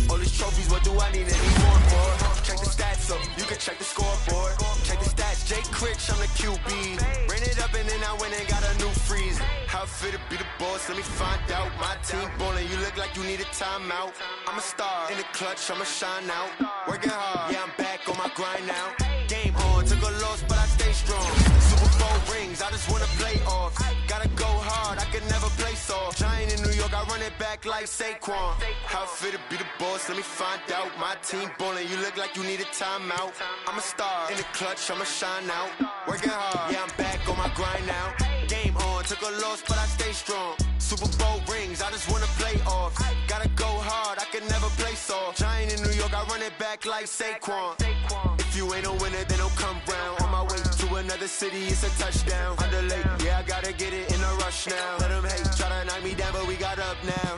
All these trophies, what do I need any more for? Check the stats up, you can check the scoreboard. Check the stats, Jake Critch, I'm the QB. Ran it up and then I went and got a new freeze. How fit to be the boss, let me find out. My team ballin', you look like you need a timeout. I'm a star in the clutch, I'ma shine out. Working hard, yeah, I'm back on my grind now. Game on, took a loss, but I stay strong. Super Bowl rings, I just wanna play off. Gotta go hard, I can never play soft. Giant in New York, I run it back like Saquon. How fit to be the boss, let me find out. My team ballin', you look like you need a timeout. I'm a star in the clutch, I'ma shine out. Working hard, yeah, I'm back on my grind now. Game on, took a loss, but I stay strong. Super Bowl rings, I just wanna play off. Gotta go hard, I can never play soft. Giant in New York, I run it back like Saquon. If you ain't a winner, then don't come round. On my way to another city, it's a touchdown. Underlay, yeah, I gotta get it in a rush now. Let them hate, try to knock me down, but we got up now.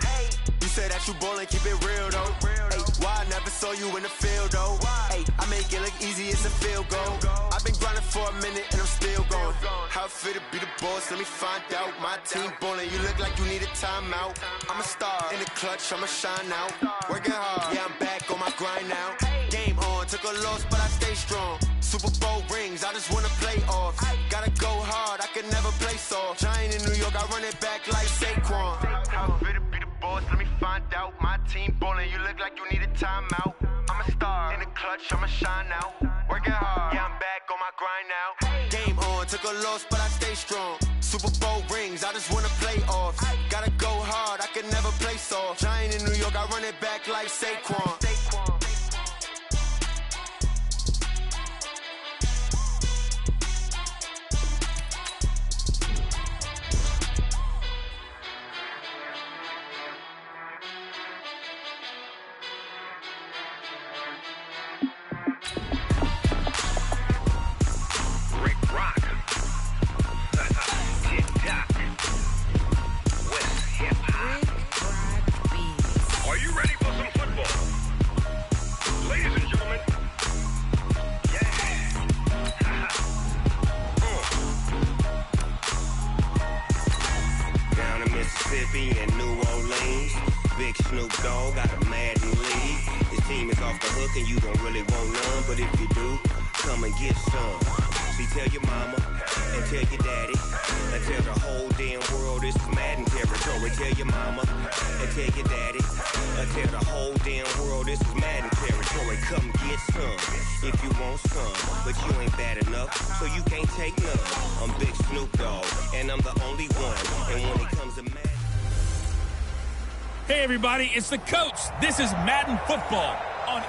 You say that you ballin', keep it real though. Hey, why I never saw you in the field though? Hey, I make it look easy, it's a field goal. I've been grinding for a minute and I'm still going. How fit to be the boss, let me find out. My team ballin', you look like you need a timeout. I'm a star in the clutch, I'ma shine out. Working hard, yeah, I'm back on my grind now. Game on, took a loss, but I stay strong. Super Bowl rings, I just wanna play off. Gotta go hard, I can never play soft. Giant in New York, I run it back like Saquon. How fit to be the boss, let me find out. My team ballin', you look like you need a timeout. I'm a star in the clutch, I'ma shine out. Working hard, yeah, I'm back on my grind now. Game on, took a loss, but I stay strong. Super Bowl rings, I just wanna play off. Gotta go hard, I can never play soft. Giant in New York, I run it back like Saquon.
and New Orleans. Big Snoop Dogg got a Madden league. His team is off the hook and you don't really want none, but if you do, come and get some. See, tell your mama and tell your daddy and tell the whole damn world this is Madden territory. Tell your mama and tell your daddy and tell the whole damn world this is Madden territory. Come get some if you want some, but you ain't bad enough, so you can't take none. I'm Big Snoop Dogg and I'm the only one, and when it comes to Madden.
Hey everybody, it's the coach. This is Madden Football on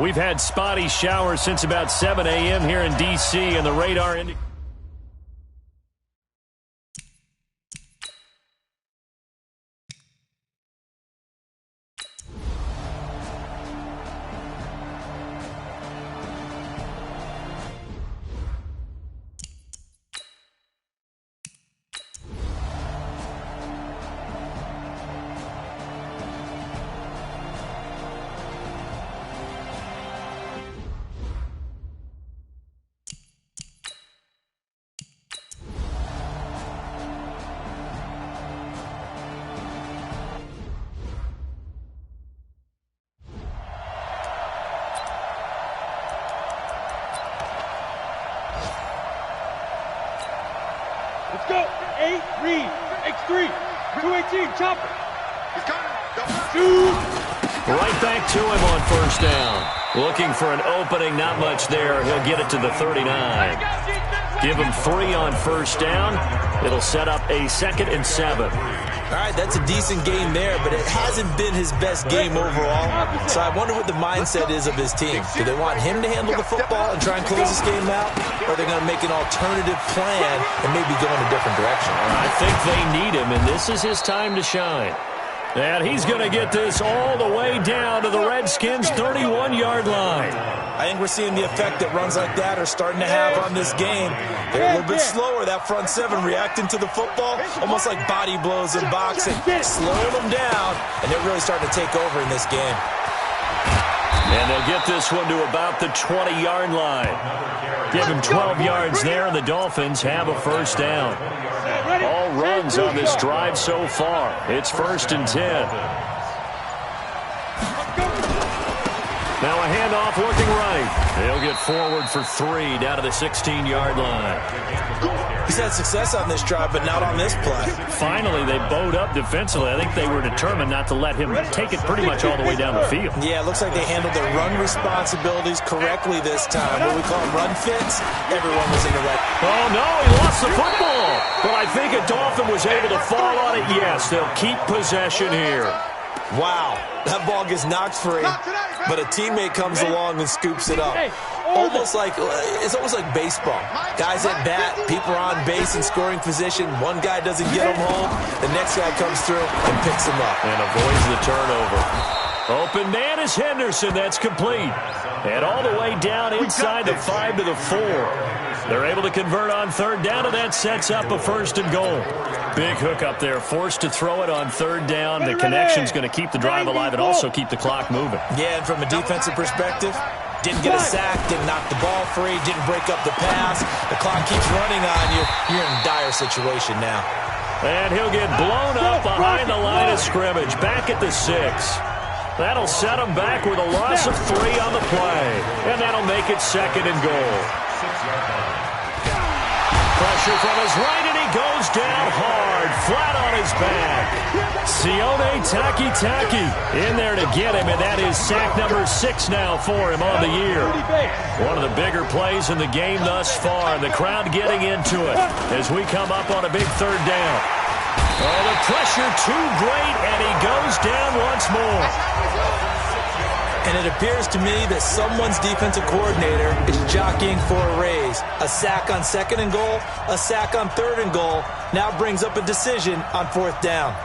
We've had spotty showers since about 7 a.m. here in D.C. and the radar indicates
3, 218, chopper. Shoot.
Right back to him on first down. Looking for an opening, not much there. He'll get it to the 39. Give him 3 on first down. It'll set up a 2nd and 7.
All right, that's a decent game there, but it hasn't been his best game overall. So I wonder what the mindset is of his team. Do they want him to handle the football and try and close this game out? Or are they going to make an alternative plan and maybe go in a different direction?
I think they need him, and this is his time to shine. And he's going to get this all the way down to the Redskins' 31-yard line.
I think we're seeing the effect that runs like that are starting to have on this game. They're a little bit slower, that front 7, reacting to the football, almost like body blows in boxing. Slowing them down, and they're really starting to take over in this game.
And they'll get this one to about the 20-yard line. Give him 12 yards there, and the Dolphins have a first down. All runs on this drive so far. It's 1st and 10. Now a handoff looking right. They'll get forward for 3 down to the 16-yard line.
He's had success on this drive, but not on this play.
Finally, they bowed up defensively. I think they were determined not to let him take it pretty much all the way down the field.
Yeah, it looks like they handled their run responsibilities correctly this time. What we call them run fits, everyone was in the right.
Oh, no, he lost the football. But I think a Dolphin was able to fall on it. Yes, they'll keep possession here.
Wow, that ball gets knocked free, but a teammate comes along and scoops it up. It's almost like baseball. Guys at bat, people are on base in scoring position. One guy doesn't get him home. The next guy comes through and picks him up.
And avoids the turnover. Open man is Henderson. That's complete. And all the way down inside the 5 to the 4. They're able to convert on 3rd down, and that sets up a 1st and goal. Big hook up there, forced to throw it on 3rd down. The connection's going to keep the drive alive and also keep the clock moving.
Yeah, and from a defensive perspective, didn't get a sack, didn't knock the ball free, didn't break up the pass. The clock keeps running on you. You're in a dire situation now.
And he'll get blown up behind the line of scrimmage, back at the 6. That'll set him back with a loss of 3 on the play. And that'll make it 2nd and goal. Pressure from his right, and he goes down hard, flat on his back. Sione Takitaki in there to get him, and that is sack number 6 now for him on the year. One of the bigger plays in the game thus far, and the crowd getting into it as we come up on a big 3rd down. Oh, the pressure too great, and he goes down once more.
And it appears to me that someone's defensive coordinator is jockeying for a raise. A sack on 2nd and goal, a sack on 3rd and goal, now brings up a decision on 4th down.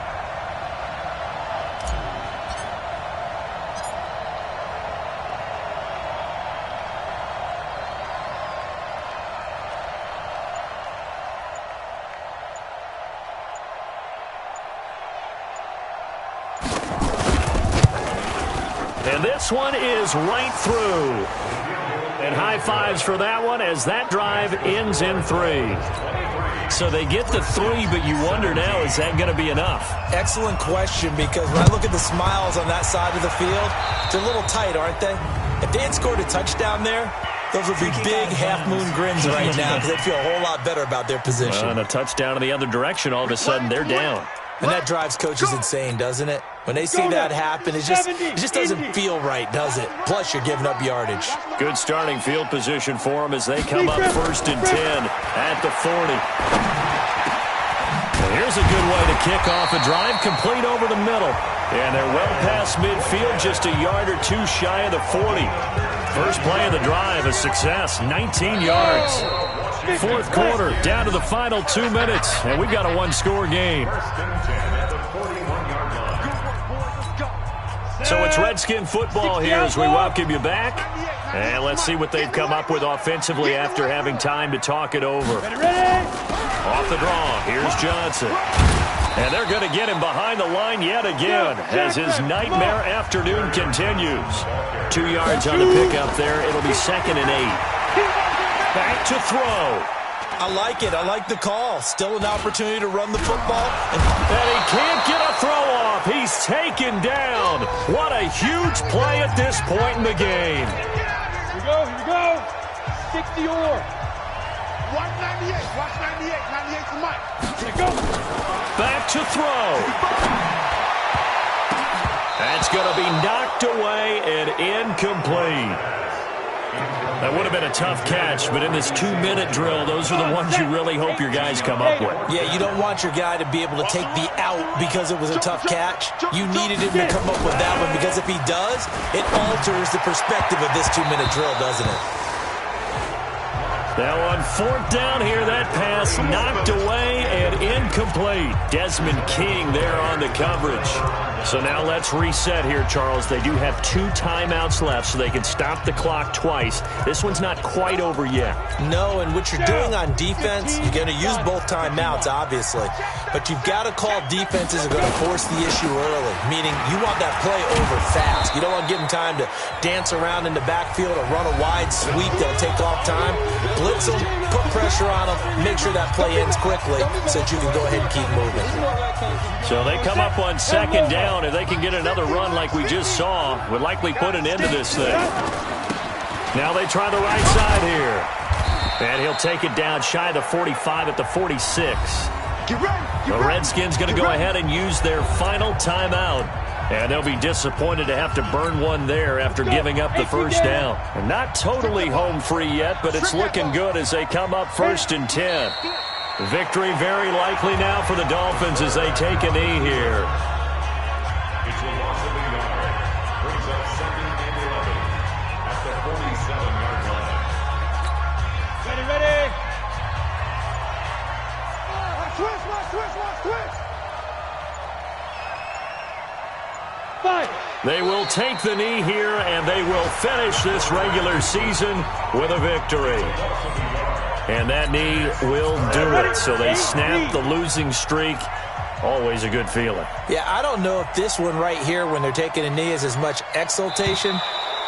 And this one is right through. And high fives for that one as that drive ends in 3. So they get the 3, but you wonder now, is that going to be enough?
Excellent question, because when I look at the smiles on that side of the field, they're a little tight, aren't they? If they had scored a touchdown there, those would be big half-moon grins right now because they'd feel a whole lot better about their position.
And a touchdown in the other direction, all of a sudden they're down.
And that drives coaches insane, doesn't it? When they see that happen, it just doesn't feel right, does it? Plus, you're giving up yardage.
Good starting field position for them as they come up 1st and 10 at the 40. And here's a good way to kick off a drive, complete over the middle. And they're well past midfield, just a yard or 2 shy of the 40. First play of the drive, a success, 19 yards. 4th quarter, down to the final 2 minutes, and we've got a 1-score game. So it's Redskin football here as we welcome you back. And let's see what they've come up with offensively after having time to talk it over. Off the draw, here's Johnson. And they're going to get him behind the line yet again as his nightmare afternoon continues. 2 yards on the pickup there. It'll be 2nd and 8. Back to throw.
I like it. I like the call. Still an opportunity to run the football.
And he can't get a throw off. He's taken down. What a huge play at this point in the game.
Here we go. 60 or.
Watch 98. Watch 98. 98 for Mike. Here go.
Back to throw. That's going to be knocked away and incomplete. That would have been a tough catch, but in this 2-minute drill, those are the ones you really hope your guys come up with.
Yeah, you don't want your guy to be able to take the out because it was a tough catch. You needed him to come up with that one, because if he does, it alters the perspective of this 2-minute drill, doesn't it?
Now on 4th down here, that pass knocked away and incomplete. Desmond King there on the coverage. So now let's reset here, Charles. They do have 2 timeouts left, so they can stop the clock twice. This one's not quite over yet.
No, and what you're doing on defense, you're going to use both timeouts, obviously. But you've got to call defenses are going to force the issue early, meaning you want that play over fast. You don't want to give them time to dance around in the backfield or run a wide sweep that'll take off time. Blitz them, put pressure on them, make sure that play ends quickly so that you can go ahead and keep moving.
So they come up on 2nd down. If they can get another run like we just saw, would likely put an end to this thing. Now they try the right side here. And he'll take it down shy of the 45 at the 46. The Redskins going to go ahead and use their final timeout. And they'll be disappointed to have to burn one there after giving up the first down. And not totally home free yet, but it's looking good as they come up 1st and 10. Victory very likely now for the Dolphins as they take a knee here.
It's a loss of a yard. Brings up 2nd and 11 at the 47-yard line.
Ready. Watch twist. Fight.
They will take the knee here, and they will finish this regular season with a victory. And that knee will do it. So they snap the losing streak. Always a good feeling.
Yeah, I don't know if this one right here, when they're taking a knee, is as much exultation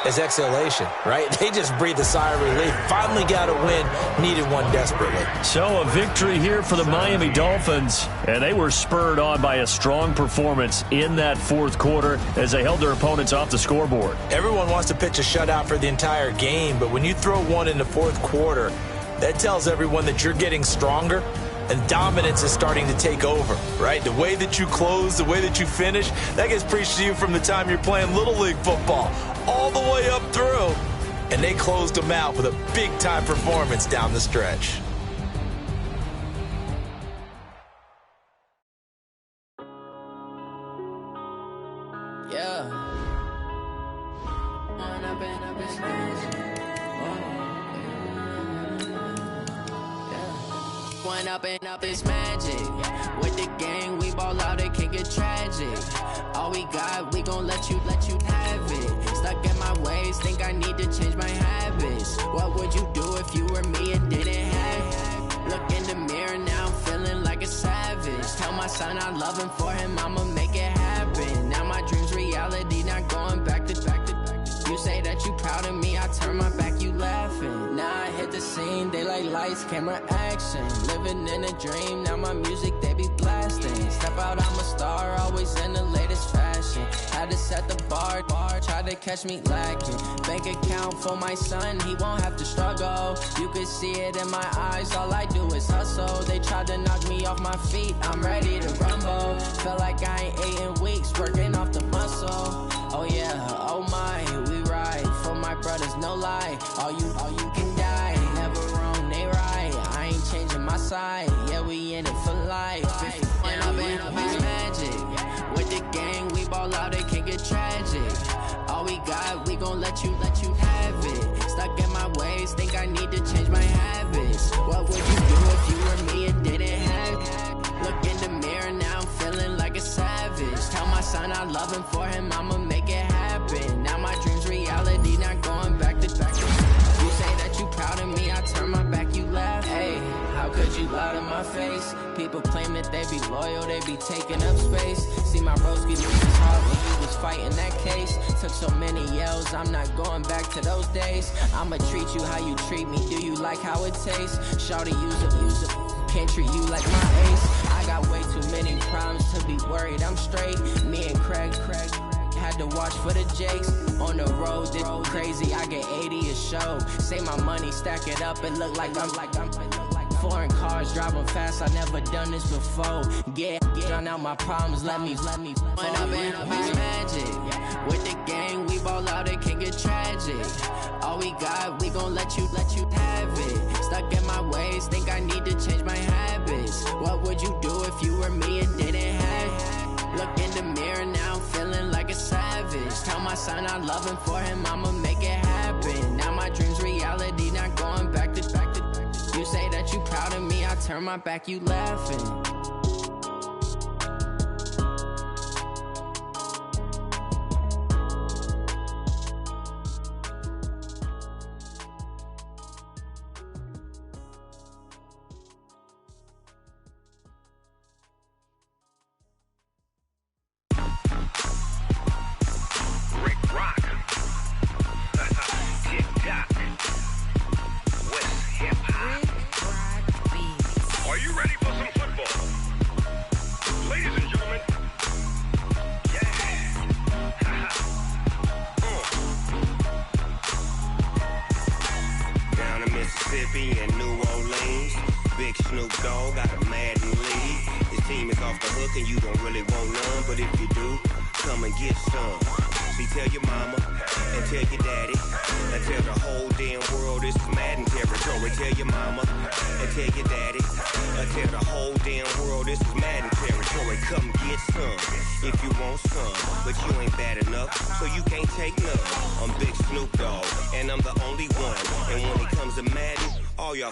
as exhalation, right? They just breathe a sigh of relief. Finally got a win, needed one desperately.
So a victory here for the Miami Dolphins, and they were spurred on by a strong performance in that 4th quarter as they held their opponents off the scoreboard.
Everyone wants to pitch a shutout for the entire game, but when you throw one in the 4th quarter, that tells everyone that you're getting stronger and dominance is starting to take over, right? The way that you close, the way that you finish, that gets preached to you from the time you're playing Little League football all the way up through. And they closed them out with a big-time performance down the stretch.
Up is magic. With the gang, we ball out, it can get tragic. All we got, we gon' let you have it. Stuck in my ways, think I need to change my habits. What would you do if you were me and didn't have it? Look in the mirror, now I'm feeling like a savage. Tell my son I love him, for him I'ma make it happen. Now my dream's reality, not going back to. You say that you proud of me, I turn my back, you laughing. Now I hit the scene, they like lights, camera, action. Living in a dream, now my music, they be blasting. Step out, I'm a star, always in the latest fashion. Had to set the bar, try to catch me lacking. Bank account for my son, he won't have to struggle. You can see it in my eyes, all I do is hustle. They tried to knock me off my feet, I'm ready to rumble. Felt like I ain't ate in weeks, working off the muscle. Oh yeah, oh my, we ride for my brothers, no lie. All you can die, never wrong, they right. I ain't changing my side, yeah, we in it for life. When I've been up is magic. With the gang, we ball out, it can get tragic. All we got, we gon' let you have it. Stuck in my ways, think I need to change my habits. What would you do if you were me and didn't have it? Look in the mirror, now I'm feeling like a savage. Tell my son I love him, for him I'ma make it happen. Now my dream's reality, not going back to. You say that you proud of me, I turn my back, you laugh. Hey, how could you lie to my face? People claim that they be loyal, they be taking up space. See my bros get lose his heart when he was fighting that case. Took so many yells, I'm not going back to those days. I'ma treat you how you treat me, do you like how it tastes? Shawty, use it, can't treat you like my ace. I got way too many problems to be worried, I'm straight. Me and Craig had to watch for the Jakes. On the road, this crazy, I get 80 a show. Say my money, stack it up, and look like I'm foreign cars, driving fast, I never done this before. Get drown out my problems, let me When I've been beach magic. With the gang, we ball out, it can get tragic. All we got, we gon' let you have it. Stuck in my ways, think I need to change my habits. What would you do if you were me and didn't have it? Look in the mirror, now I'm feeling like a savage. Tell my son I love him, for him I'ma make it happen. Now my dream's reality, not going back to. You say that you proud of me, I turn my back, you laughing.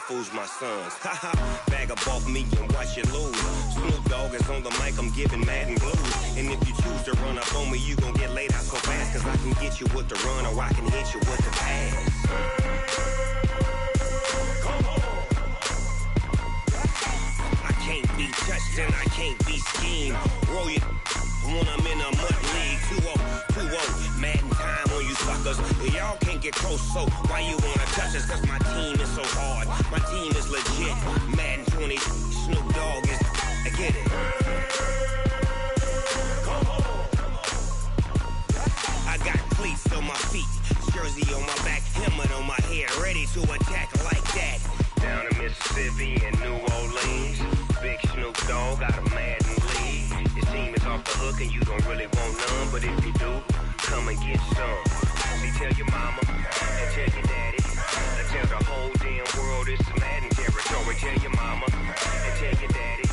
Fools my sons. Haha, bag up off me and watch you lose. Snoop Dogg is on the mic, I'm giving Madden blues. And if you choose to run up on me, you gon' get laid out so fast. Cause I can get you with the run or I can hit you with the pass. Come on. I can't be touched and I can't be schemed. Roll you when I'm in a mud league. 2-0, Madden time on you suckers. Y'all can't get close, so why you wanna touch us? Cause my team is so hard. My team is legit. Madden 20, Snoop Dogg is. I get it. Come on. I got cleats on my feet, jersey on my back, helmet on my head, ready to attack like that. Down in Mississippi and New Orleans, big Snoop Dogg got a Madden league. Your team is off the hook and you don't really want none, but if you do, come and get some. See, tell your mama and tell your daddy. Tell the whole damn world this is Madden territory. Tell your mama and tell your daddy.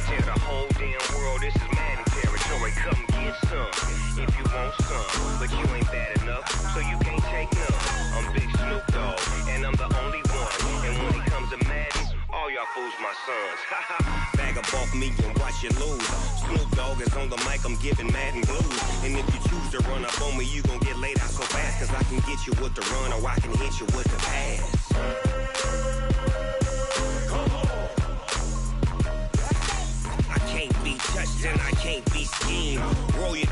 Tell the whole damn world this is Madden territory. Come get some if you want some, but you ain't bad enough, so you can't take none. I'm Big Snoop Dogg, and I'm the only one. And when it comes to Madden, all y'all fools my sons. Bag up off me and watch you lose. Snoop Dogg is on the mic, I'm giving Madden blues. And if you choose to run up on me, you gon' get laid out so fast. Cause I can get you with the run or I can hit you with the pass. Come on. I can't be touched and I can't be schemed. Roll you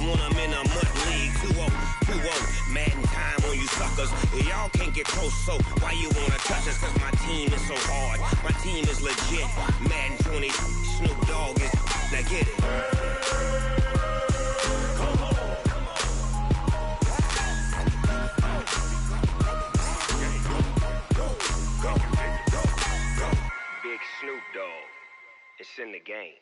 when I'm in a mud league. 2-0, Madden time on you suckers. Y'all can't get close, so why you wanna touch us? Cause my team is so hard. My team is legit. Madden 20, Snoop Dogg is. Now get it. Come on. Go. Big Snoop Dogg. It's in the game.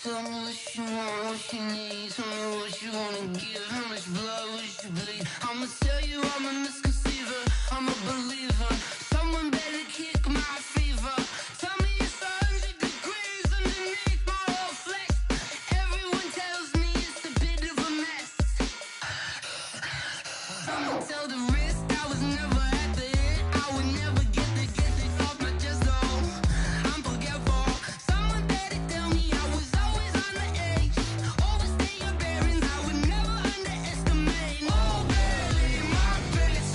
Tell me what you want, what you need. Tell me what you wanna give. How much blood would you bleed? I'ma tell you I'm a misconceiver. I'm a believer. Someone better kick my fever. Tell me it's 100 degrees underneath my whole flesh. Everyone tells me it's a bit of a mess. I'ma tell the risk I was never at the end. I would never get it off my chest though. I'm forgetful. Someone better tell me I was always on the edge. Overstay your bearings, I would never underestimate. Oh baby, my face.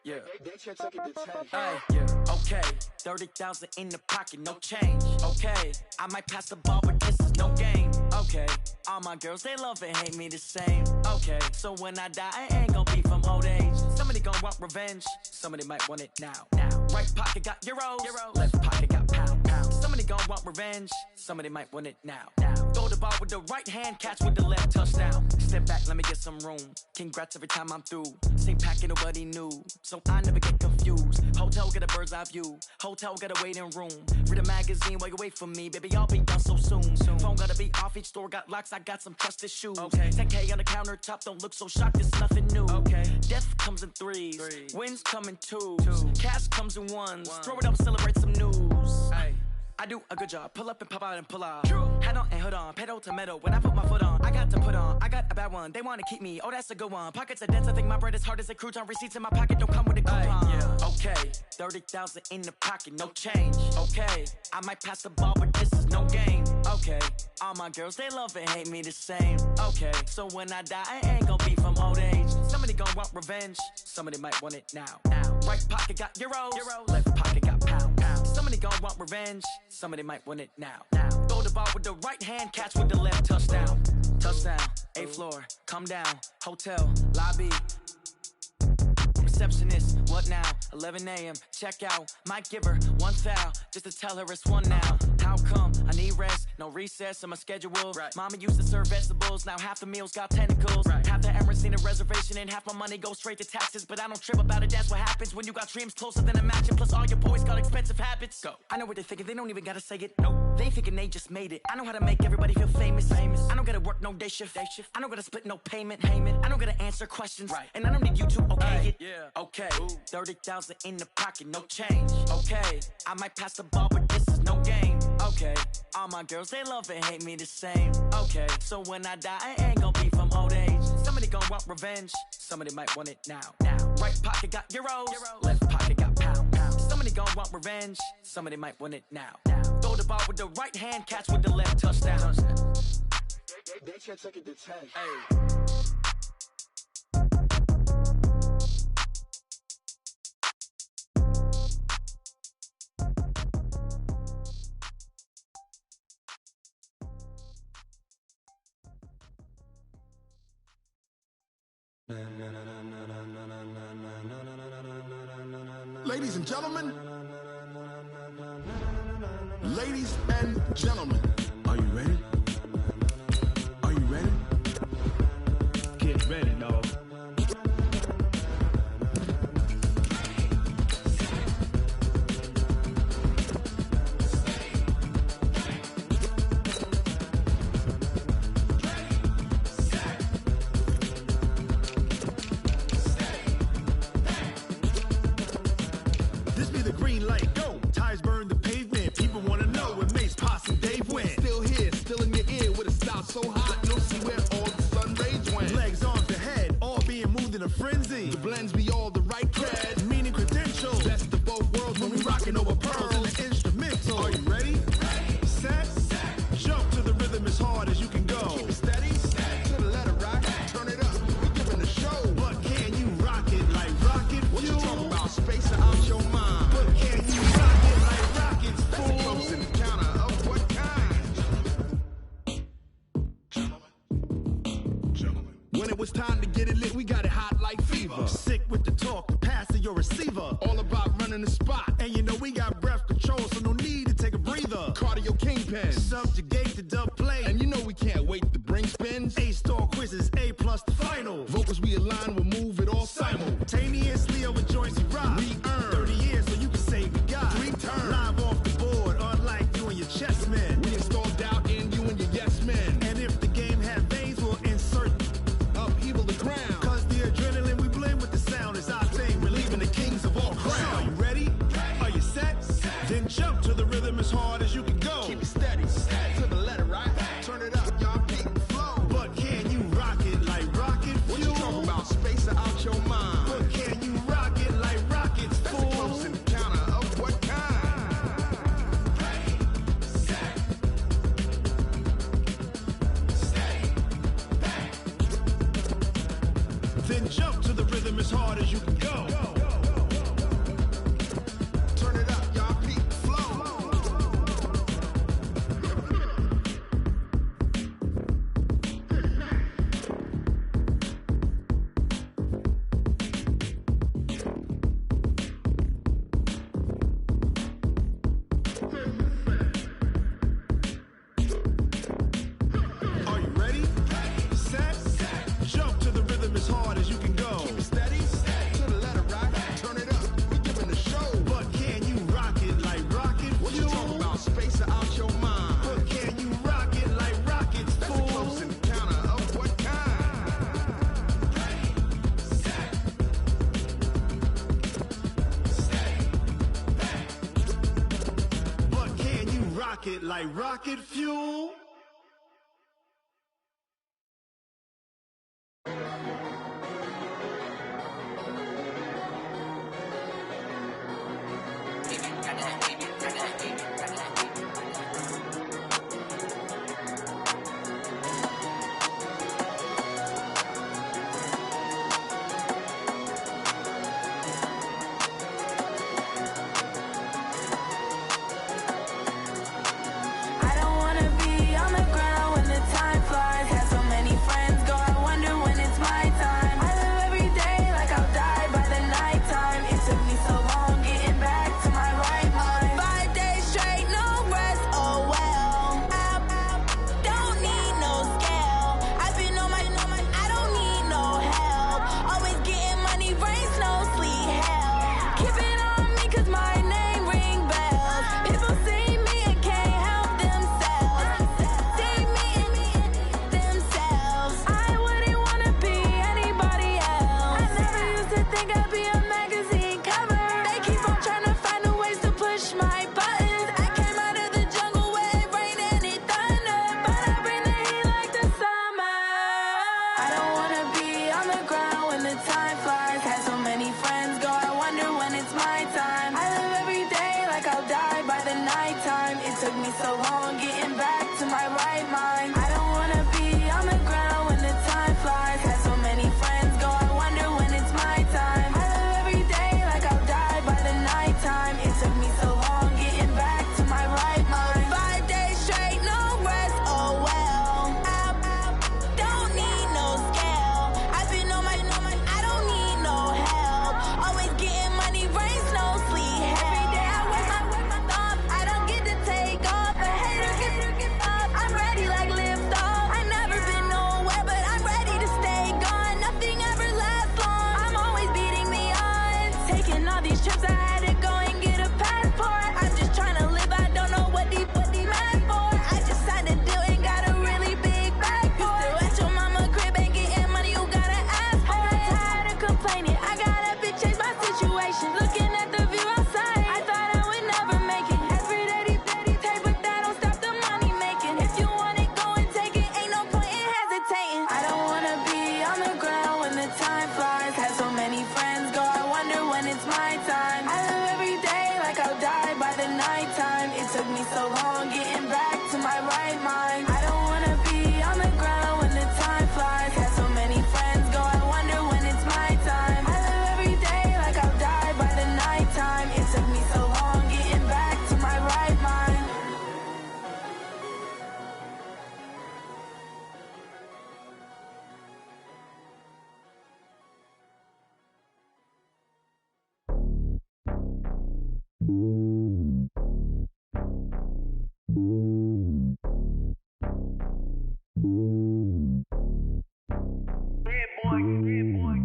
Yeah. Hey, yeah. Okay. 30,000 in the pocket, no change. Okay. I might pass the ball, but this is no game. Okay. All my girls, they love and hate me the same. Okay. So when I die, I ain't gon' be from old age. Somebody gon' want revenge. Somebody might want it now. Right pocket got euros. Left pocket got pound. Somebody gon' want revenge. Somebody might want it now. Throw the ball with the right hand, catch with the left, touchdown. Step back, let me get some room. Congrats every time I'm through. Same packet, nobody knew. So I never get confused. Hotel get a bird's eye view. Hotel get a waiting room. Read a magazine while you wait for me. Baby, I'll be done so soon. Phone gotta be off, each store got locks. I got some trusted shoes. 10K on the countertop, don't look so shocked, it's nothing new. Death comes in threes. Wins come in twos. Cash comes in ones. Throw it up, celebrate some news. I do a good job. Pull up and pop out and pull out. Head on and hood on. Pedal to metal. When I put my foot on, I got to put on. I got a bad one. They want to keep me. Oh, that's a good one. Pockets are dense. I think my bread is hard as a crouton. Receipts in my pocket don't come with a coupon. Okay. 30,000 in the pocket. No change. Okay. I might pass the ball, but this is no game. Okay. All my girls, they love and hate me the same. Okay. So when I die, I ain't gon' be from old age. Somebody gon' want revenge. Somebody might want it now. Right pocket got euros. Left pocket got pound. Somebody gon' want revenge. Somebody might want it now. Throw the ball with the right hand, catch with the left, touchdown. Touchdown, 8th floor, come down, hotel, lobby. Receptionist, what now? 11 a.m., check out. Might give her one foul, just to tell her it's one now. How come? I need rest, no recess in my schedule. Mama used to serve vegetables, now half the meals got tentacles. Half the Emirates need a reservation and half my money goes straight to taxes. But I don't trip about it, that's what happens when you got dreams closer than a match. And plus all your boys got expensive habits. Go. I know what they're thinking, they don't even gotta say it. Nope. They thinking they just made it. I know how to make everybody feel famous. I don't gotta work no day shift. I don't gotta split no payment. I don't gotta answer questions. And I don't need you to okay it. Okay, 30,000 in the pocket, no change. Okay, I might pass the ball, but this is no game. Okay, all my girls, they love and hate me the same. Okay, so when I die, I ain't gon' be from old age. Somebody gon' want revenge. Somebody might want it now. Right pocket got euros. Left pocket got pound. Somebody gon' want revenge. Somebody might want it now. Throw the ball with the right hand, catch with the left, touchdown.
They can't take it to 10.
Ladies and gentlemen, ladies and gentlemen, are you ready? Are you ready?
Get ready, dog.
So hot, no see where all the sun rays went. Legs, arms, the head, all being moved in a frenzy. The blends be all the right cred, meaning credentials. Best of both worlds when we rockin' over pearls and the instrumental. Are you ready? Set, jump to the rhythm as hard as you can go. Keep it steady, to the letter rock, turn it up, we giving the show. But can you rock it like rocket fuel? What you talking about, space out your mind? But can you rock it like rockets, fool? That's a close encounter of what kind? When it was time to get it lit, we got it hot like fever. Sick with the talk, the pass to your receiver. All about running the spot. And you know we got breath control, so no need to take a breather. Cardio kingpin, subjugate the dub play. And you know we can't wait to bring spins. A-star quizzes, A+ the final. Vocals we align, we'll move it all simultaneously over joints we rock. We earn 30 years so you can say we got 3 turns. Live off the board, unlike you and your chess men. We install doubt in you and your yes men. And if the game had veins, we'll insert upheaval the ground. Cause the adrenaline we blend with the sound is our thing. Relieving the kings of all crowns. So are you ready? Are you set? Then jump to the rhythm as hard as you can go. Keep it steady, to the letter right. Turn it up, y'all keep the flow. But can you rock it like rocket fuel? What you talking about? Space out your mind. But can you rock it like rockets, fool? That's a close encounter of what kind? Then jump to the rhythm as hard as you can go. pocket like rocket fuel.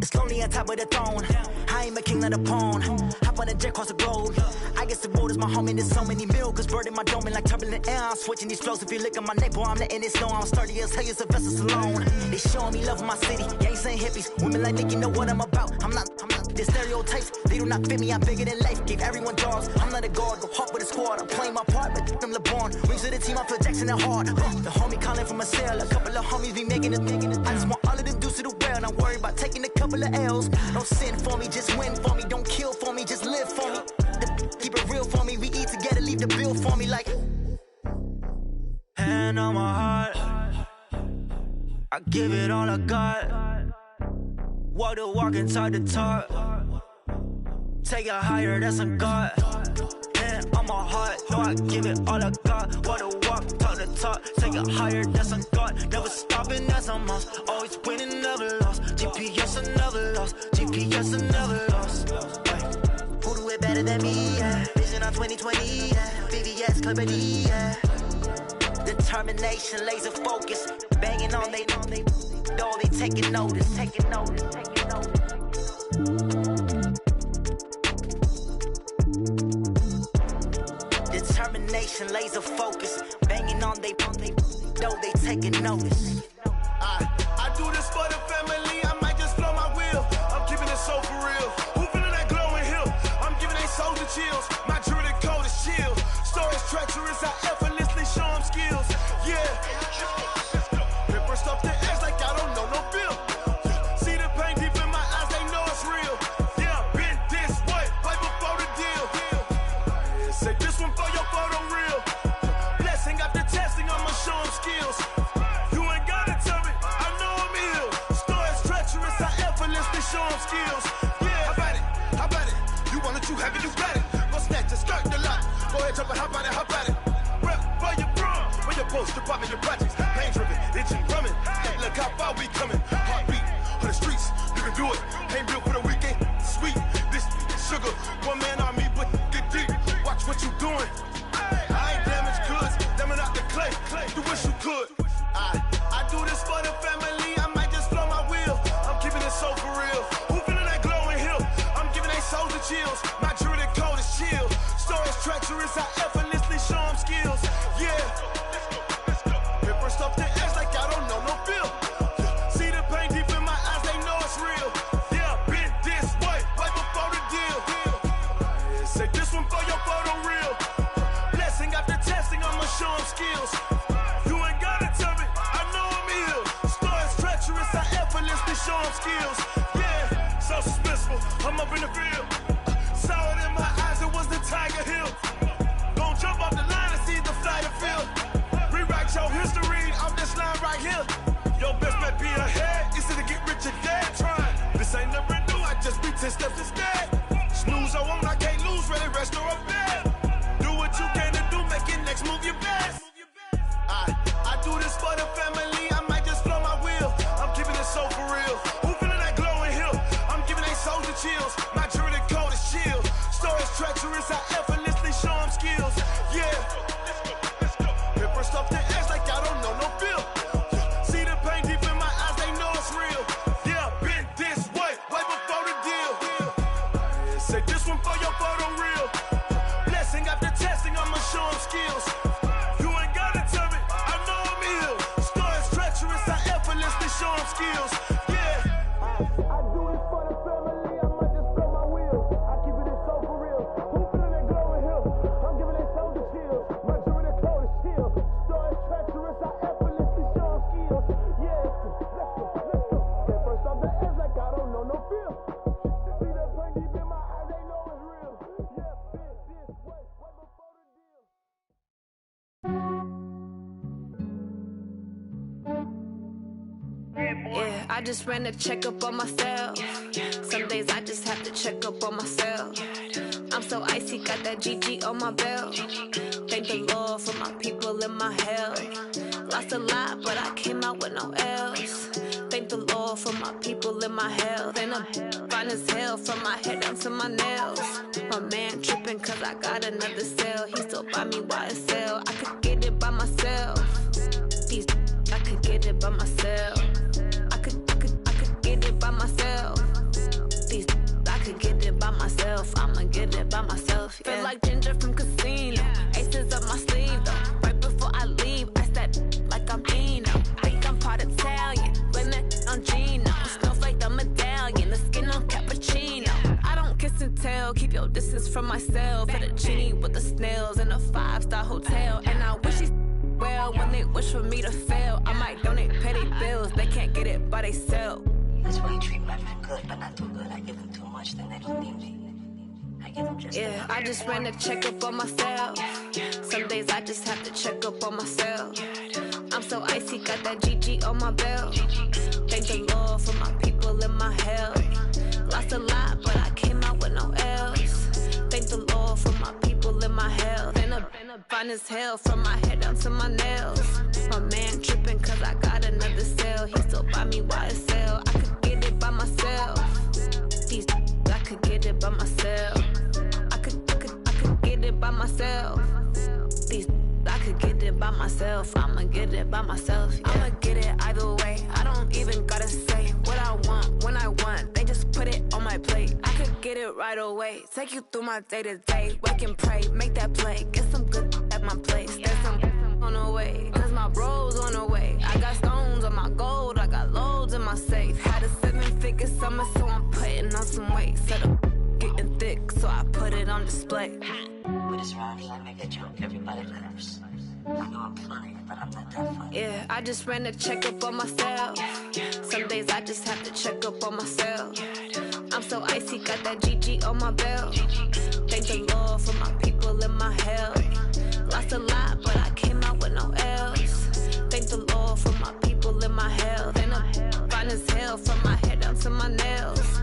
It's lonely on top of the throne. I am a king of the pawn. Hop on a jet across the globe. I guess the road is my home and there's so many milkers burning my dome like turbulent air. I'm switching these flows. If you look at my neck, boy, I'm letting it snow. I'm sturdy as hell, as a vessel alone. They showing me love in my city. Gangs saying hippies. Women like Nicki know what I'm about. I'm not the stereotypes. They do not fit me. I'm bigger than life. Gave everyone dogs. I'm not a guard. Go hard with a squad. I'm playing my part, but I'm LeBron. Rings to the team. I feel Jackson and hard. The homie calling from a cell. A couple of homies be making it. I just want all of them dudes to the well. Not worry about taking a couple of L's. Don't sin for me, just win for me. Don't kill for me, just live for me. Keep it real for me. We eat together, leave the bill for me like. Hand on my heart, I give it all I got. Walk the walk and talk the talk. Take it higher, that's a God. Hand on my heart, no, I give it all I got. Walk the walk, talk the talk. Take it higher, that's a God. Never stopping, that's a must. Always winning, never lost. GPS, I never lost. GPS, I never lost. Who do it better than me? Yeah. Vision on 2020. Yeah. VVS, Clippity. Yeah. Determination, laser focus. Banging on they door, they taking notice. Taking notice. Taking notice. Determination, laser focus. Banging on they door, they taking notice.
I do this for the family. I might just blow my wheel. I'm keeping it so for real. Who feeling that glowing hill? I'm giving they soldier chills. My jewelry coat is chill. Stories treacherous, I effortlessly show them skills. Yeah, how about it? How about it? You want it, you have it, you got it. Go snatch it, skirt the lot. Go ahead, jump it, how about it? How about it? Rep where you from? Where your post, department, your projects. Pain driven, engine drumming. Hey, look how far we coming. Heartbeat on the streets, you can do it. Ain't built for the weekend. Sweet, this sugar, one man army, but get deep. Watch what you doing. I ain't damaged goods, damn out the clay. You wish you could. I do this for the family. I might just blow my wheel. I'm keeping it so for real. Who feeling that glowing hill? I'm giving they souls the chills. My jewelry code is chill. Stories treacherous, I effortlessly show them skills. Yeah. Paper stuff the edge like I don't know no feel. See the pain deep in my eyes, they know it's real. Yeah, been this way, right before the deal. Say this one for your photo real. Blessing after testing, I'ma show them skills. You ain't gotta tell me, I know I'm ill. Stories treacherous, I effortlessly show them skills. Yeah, so suspenseful, I'm up in the field. Saw it in my eyes, it was the Tiger Hill. Gon' jump off the line and see the flight of field. Rewrite your history off this line right here. Your best bet be ahead, easy to get rich or dead trying. This ain't never new, I just be 10 steps instead. Snooze I won't, I can't lose, ready, rest or up bed. Do what you can to do, make it next move your best. I do this for the family, I might just blow my wheel. I'm keeping it so for real. Who feeling that glowing hill? I'm giving they souls the chills. My jewelry code is chill. Stories treacherous, I effortlessly show them skills. Yeah. Paper stuff the edge like I don't know no feel. See the pain deep in my eyes, they know it's real. Yeah, been this way, way before the deal. Say this one for your photo real. Blessing after testing, I'ma show them skills. You ain't gotta tell me, I know I'm ill. Stories treacherous, I effortlessly show them skills. Yeah. I do this for the family, I might just blow my wheel. I keep it so for real. Who feeling that glowing hill? I'm giving they souls the chills. My jewelry code is chill. Stories treacherous, I effortlessly show them skills. Yeah, let's go. Get first off the edge like I don't know no feel. See that pain deep in my eyes, they know it's real. Yeah, been this way, way before the deal.
Yeah, I just ran a checkup on myself. Some days I just have to check up on myself. I'm so icy, got that GG on my belt. Thank the Lord for my people in my health. Lost a lot, but I came out with no L's. Thank the Lord for my people in my health. And I'm fine as hell from my head down to my nails. My man tripping cause I got another cell. He still buy me YSL. I could get it by myself. These I could get it by myself. I could get it by myself. These I could get it by myself. I'ma get it by myself. Yeah. Feel like Ginger from Casino. Aces up my sleeve though. Right before I leave, I step like I'm Dino. Think I'm part Italian. Blame that on Gino. Smells like the medallion. The skin on cappuccino. I don't kiss and tell. Keep your distance from myself. Fettuccine with the snails in a 5-star hotel. And I wish he's well when they wish for me to fail. I might donate petty bills. They can't get it by themselves.
That's why you treat my friend good, but not too good. I give them too much, then they don't need me. I give them just
yeah, I just ran a checkup on myself. Some days I just have to check up on myself. I'm so icy, got that GG on my belt. Thank the Lord for my people in my health. Lost a lot, but I came out with no L's. Thank the Lord for my people in my health. And I'm fine as hell from my head down to my nails. My man tripping cause I got another cell. He still buy me YSL. I could get it by myself. These I could get it by myself. I could get it by myself. These I could get it by myself. I'ma get it by myself. Yeah. I'ma get it either way. I don't even gotta say what I want when I want. They just put it on my plate. I could get it right away. Take you through my day to day. Wake and pray, make that play. Get some good at my place. There's some on the way. Cause my bro's on the way. I got stones on my gold. I got loads in my safe. Had a 7-figure summer, so I'm putting on some weight. Set up getting thick, so I put it on display.
With this round here, I make a joke. Everybody laughs. I know I'm funny, but I'm not that funny.
Yeah, I just ran a checkup on myself. Some days I just have to check up on myself. I'm so icy, got that GG on my belt. Thank the Lord for my people in my health. Lost a lot, but I came out with no L's. Thank the Lord for my people in my health. And I'm fine as hell from my head down to my nails.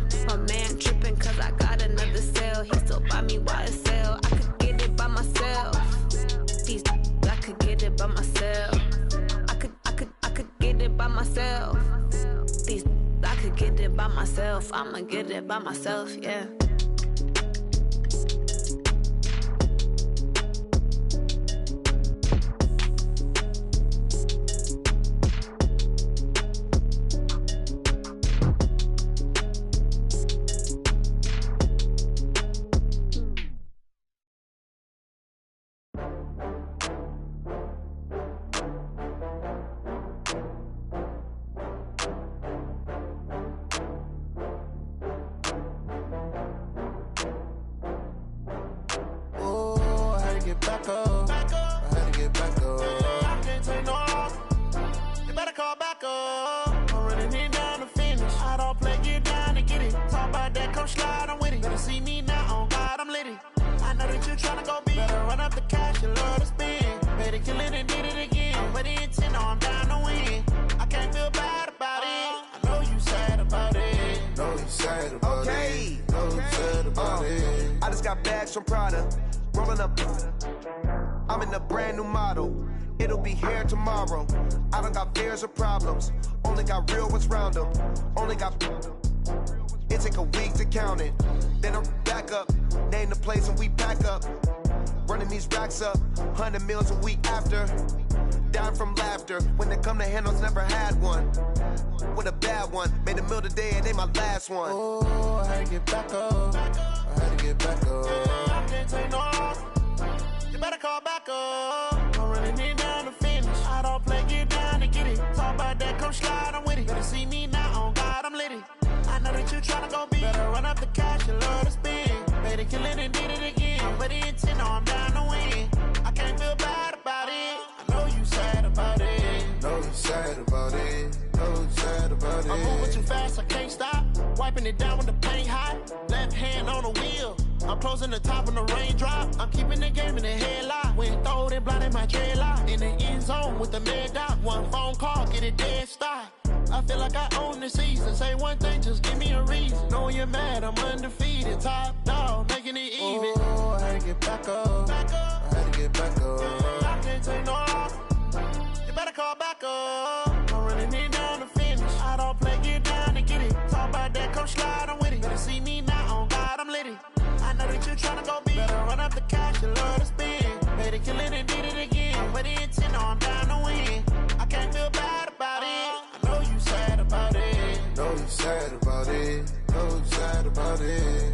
myself. I'ma get it by myself, yeah.
From Prada, rolling up. I'm in a brand new model. It'll be here tomorrow. I don't got fears or problems. Only got real ones round them. Only got. It take a week to count it. Then I'm back up. Name the place and we pack up. Running these racks up. 100 meals a week after. Down from laughter. When they come to handles, never had one. With a bad one. Made a meal today and ain't my last one. Oh, I had to get back up. I had to get back up. I can't take no loss. You better call back up. I'm running it down to finish. I don't play, get down to get it. Talk about that, come slide, I'm with it. Better see me now, on God, I'm litty. I know that you tryna go big. Better run up the cash, you love to spend. Made it, kill it, and did it again. But the intent, no, I'm down to win. I can't feel bad about it. I know you sad about it. Know you sad about it. Know you sad about it. I'm moving too fast, I can't stop. Wiping it down with the paint hot. Left hand on the wheel. I'm closing the top when the raindrop. I'm keeping the game in the headlock. When throwed and blinded my dreadlock. In the end zone with the mad dot. One phone call, get it dead stop. I feel like I own the season. Say one thing, just give me a reason. Knowing you're mad, I'm undefeated. Top dog, making it even. Oh, I had to get back up. I had to get back up. I can't take no loss. You better call back up. I'm running it down to finish. I don't play, get down to get it. Talk about that, come slide, I'm with it. Better see me now, on God, I'm litty. I know that you tryna go big. Better run up the cash, you love to spend. Made it, kill it, and did it again. But the intent, no, I'm down to win. I can't feel bad about it. I know you sad about it. Know you sad about it. Know you sad about it.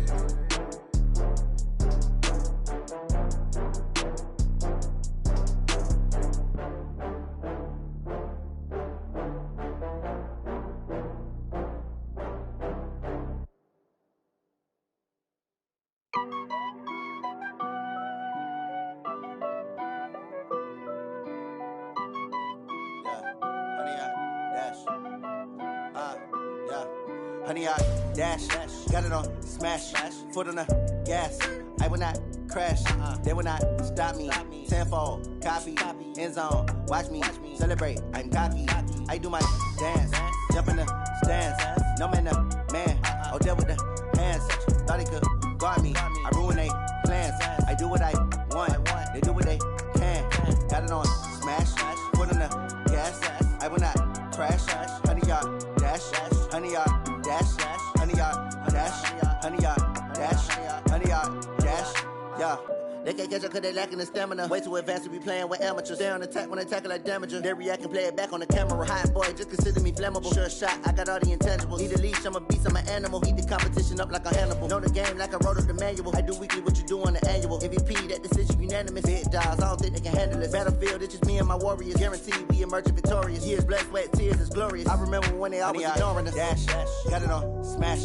Honey, I dash, got it on smash, foot on the gas. I will not crash, they will not stop me. Tenfold, copy, end zone, watch me celebrate. I'm cocky, I do my dance, jump in the stands. No man, the man, oh, deal with the hands. Thought he could guard me, I ruin they plans. I do what I want, they do what they can. Got it on smash, foot on the gas. I will not crash, honey, y'all dash, honey, y'all. Dash, honey yard, dash, honey yard, dash, honey yard, dash, yeah. They can't catch up cause they lacking the stamina. Way too advanced to be playing with amateurs. They on attack when they tackle like damager. They react and play it back on the camera. Hot boy, just consider me flammable. Sure shot, I got all the intangibles. Need a leash, I'm a beast, I'm an animal. Heat the competition up like a Hannibal. Know the game like I wrote up the manual. I do weekly what you do on the annual. MVP, that decision unanimous. Big dogs, I don't think they can handle it. Battlefield, it's just me and my warriors. Guaranteed we emerging victorious. Years, blood, sweat, tears, it's glorious. I remember when they always ignoring us. Dash, got it on smash,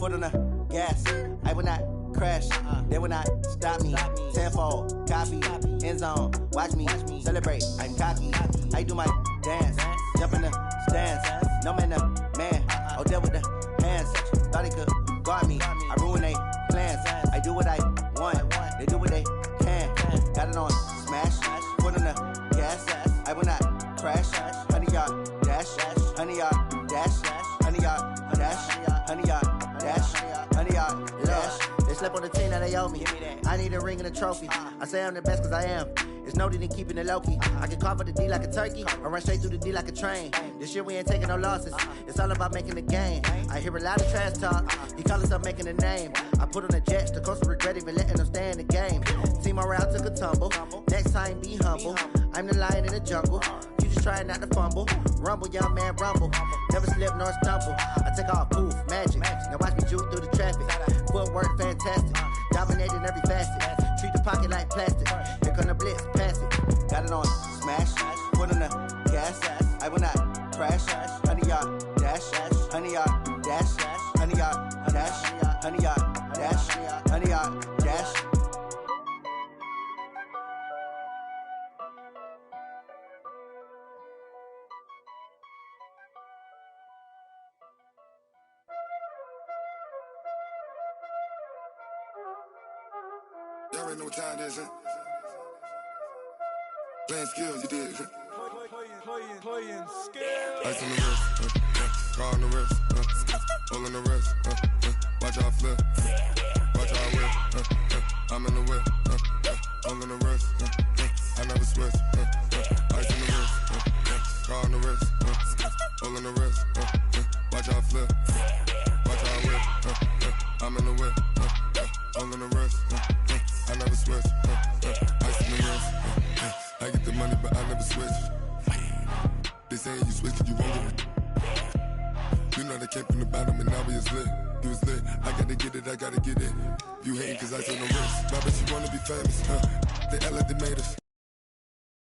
foot on the gas. I will not crash, they will not stop me. Tenfold, copy, end zone, watch me celebrate. I'm cocky, I do my dance, jump in the stands. No man, the man, oh, deal with the hands. Thought he could guard me, I ruin they plans. I do what I want, they do what they can. Got it on smash, foot on the gas. I will not crash, honey yard dash, honey yard dash, honey yard dash, honey yard dash, honey yard dash. They
slept on the team, now they owe me. I need a ring and a trophy. I say I'm the best cause I am. It's no need in keeping it low-key. I can carve up the D like a turkey, or run straight through the D like a train. This year we ain't taking no losses. It's all about making the game. I hear a lot of trash talk. He call himself making a name. I put on the Jets, the coach will regret even letting them stay in the game. Team morale took a tumble. Next time be humble. I'm the lion in the jungle. You just trying not to fumble. Rumble, young man, rumble. Never slip nor stumble. I take off, poof, magic. Now watch me juke through the traffic. Footwork fantastic. Dominating every facet. Treat the pocket like plastic. Here come the blitz, pass it. Got it on smash. Put on the gas. I will not crash. 100-yard dash. 100-yard dash. 100-yard dash. 100-yard dash. 100-yard dash.
Y'all already know what time it is, huh? Playing skills, you did.
Playing skills.
Ice on the wrist, car on the wrist, hole in the wrist, watch out flip, watch out whip, I'm in the whip, hole in the wrist, I never switch, ice on the wrist, car on the wrist, hole in the wrist, watch out flip, watch out whip, I'm in the whip, hole in the wrist, I never switch, ice on the wrist, I get the money but I never switch. They saying you switch 'cause you won't get it. You know they came from the bottom and now we is lit. You was lit, I gotta get it, I gotta get it. You hating 'cause I on the wrist. My bitch, you wanna be famous, They act like they made us.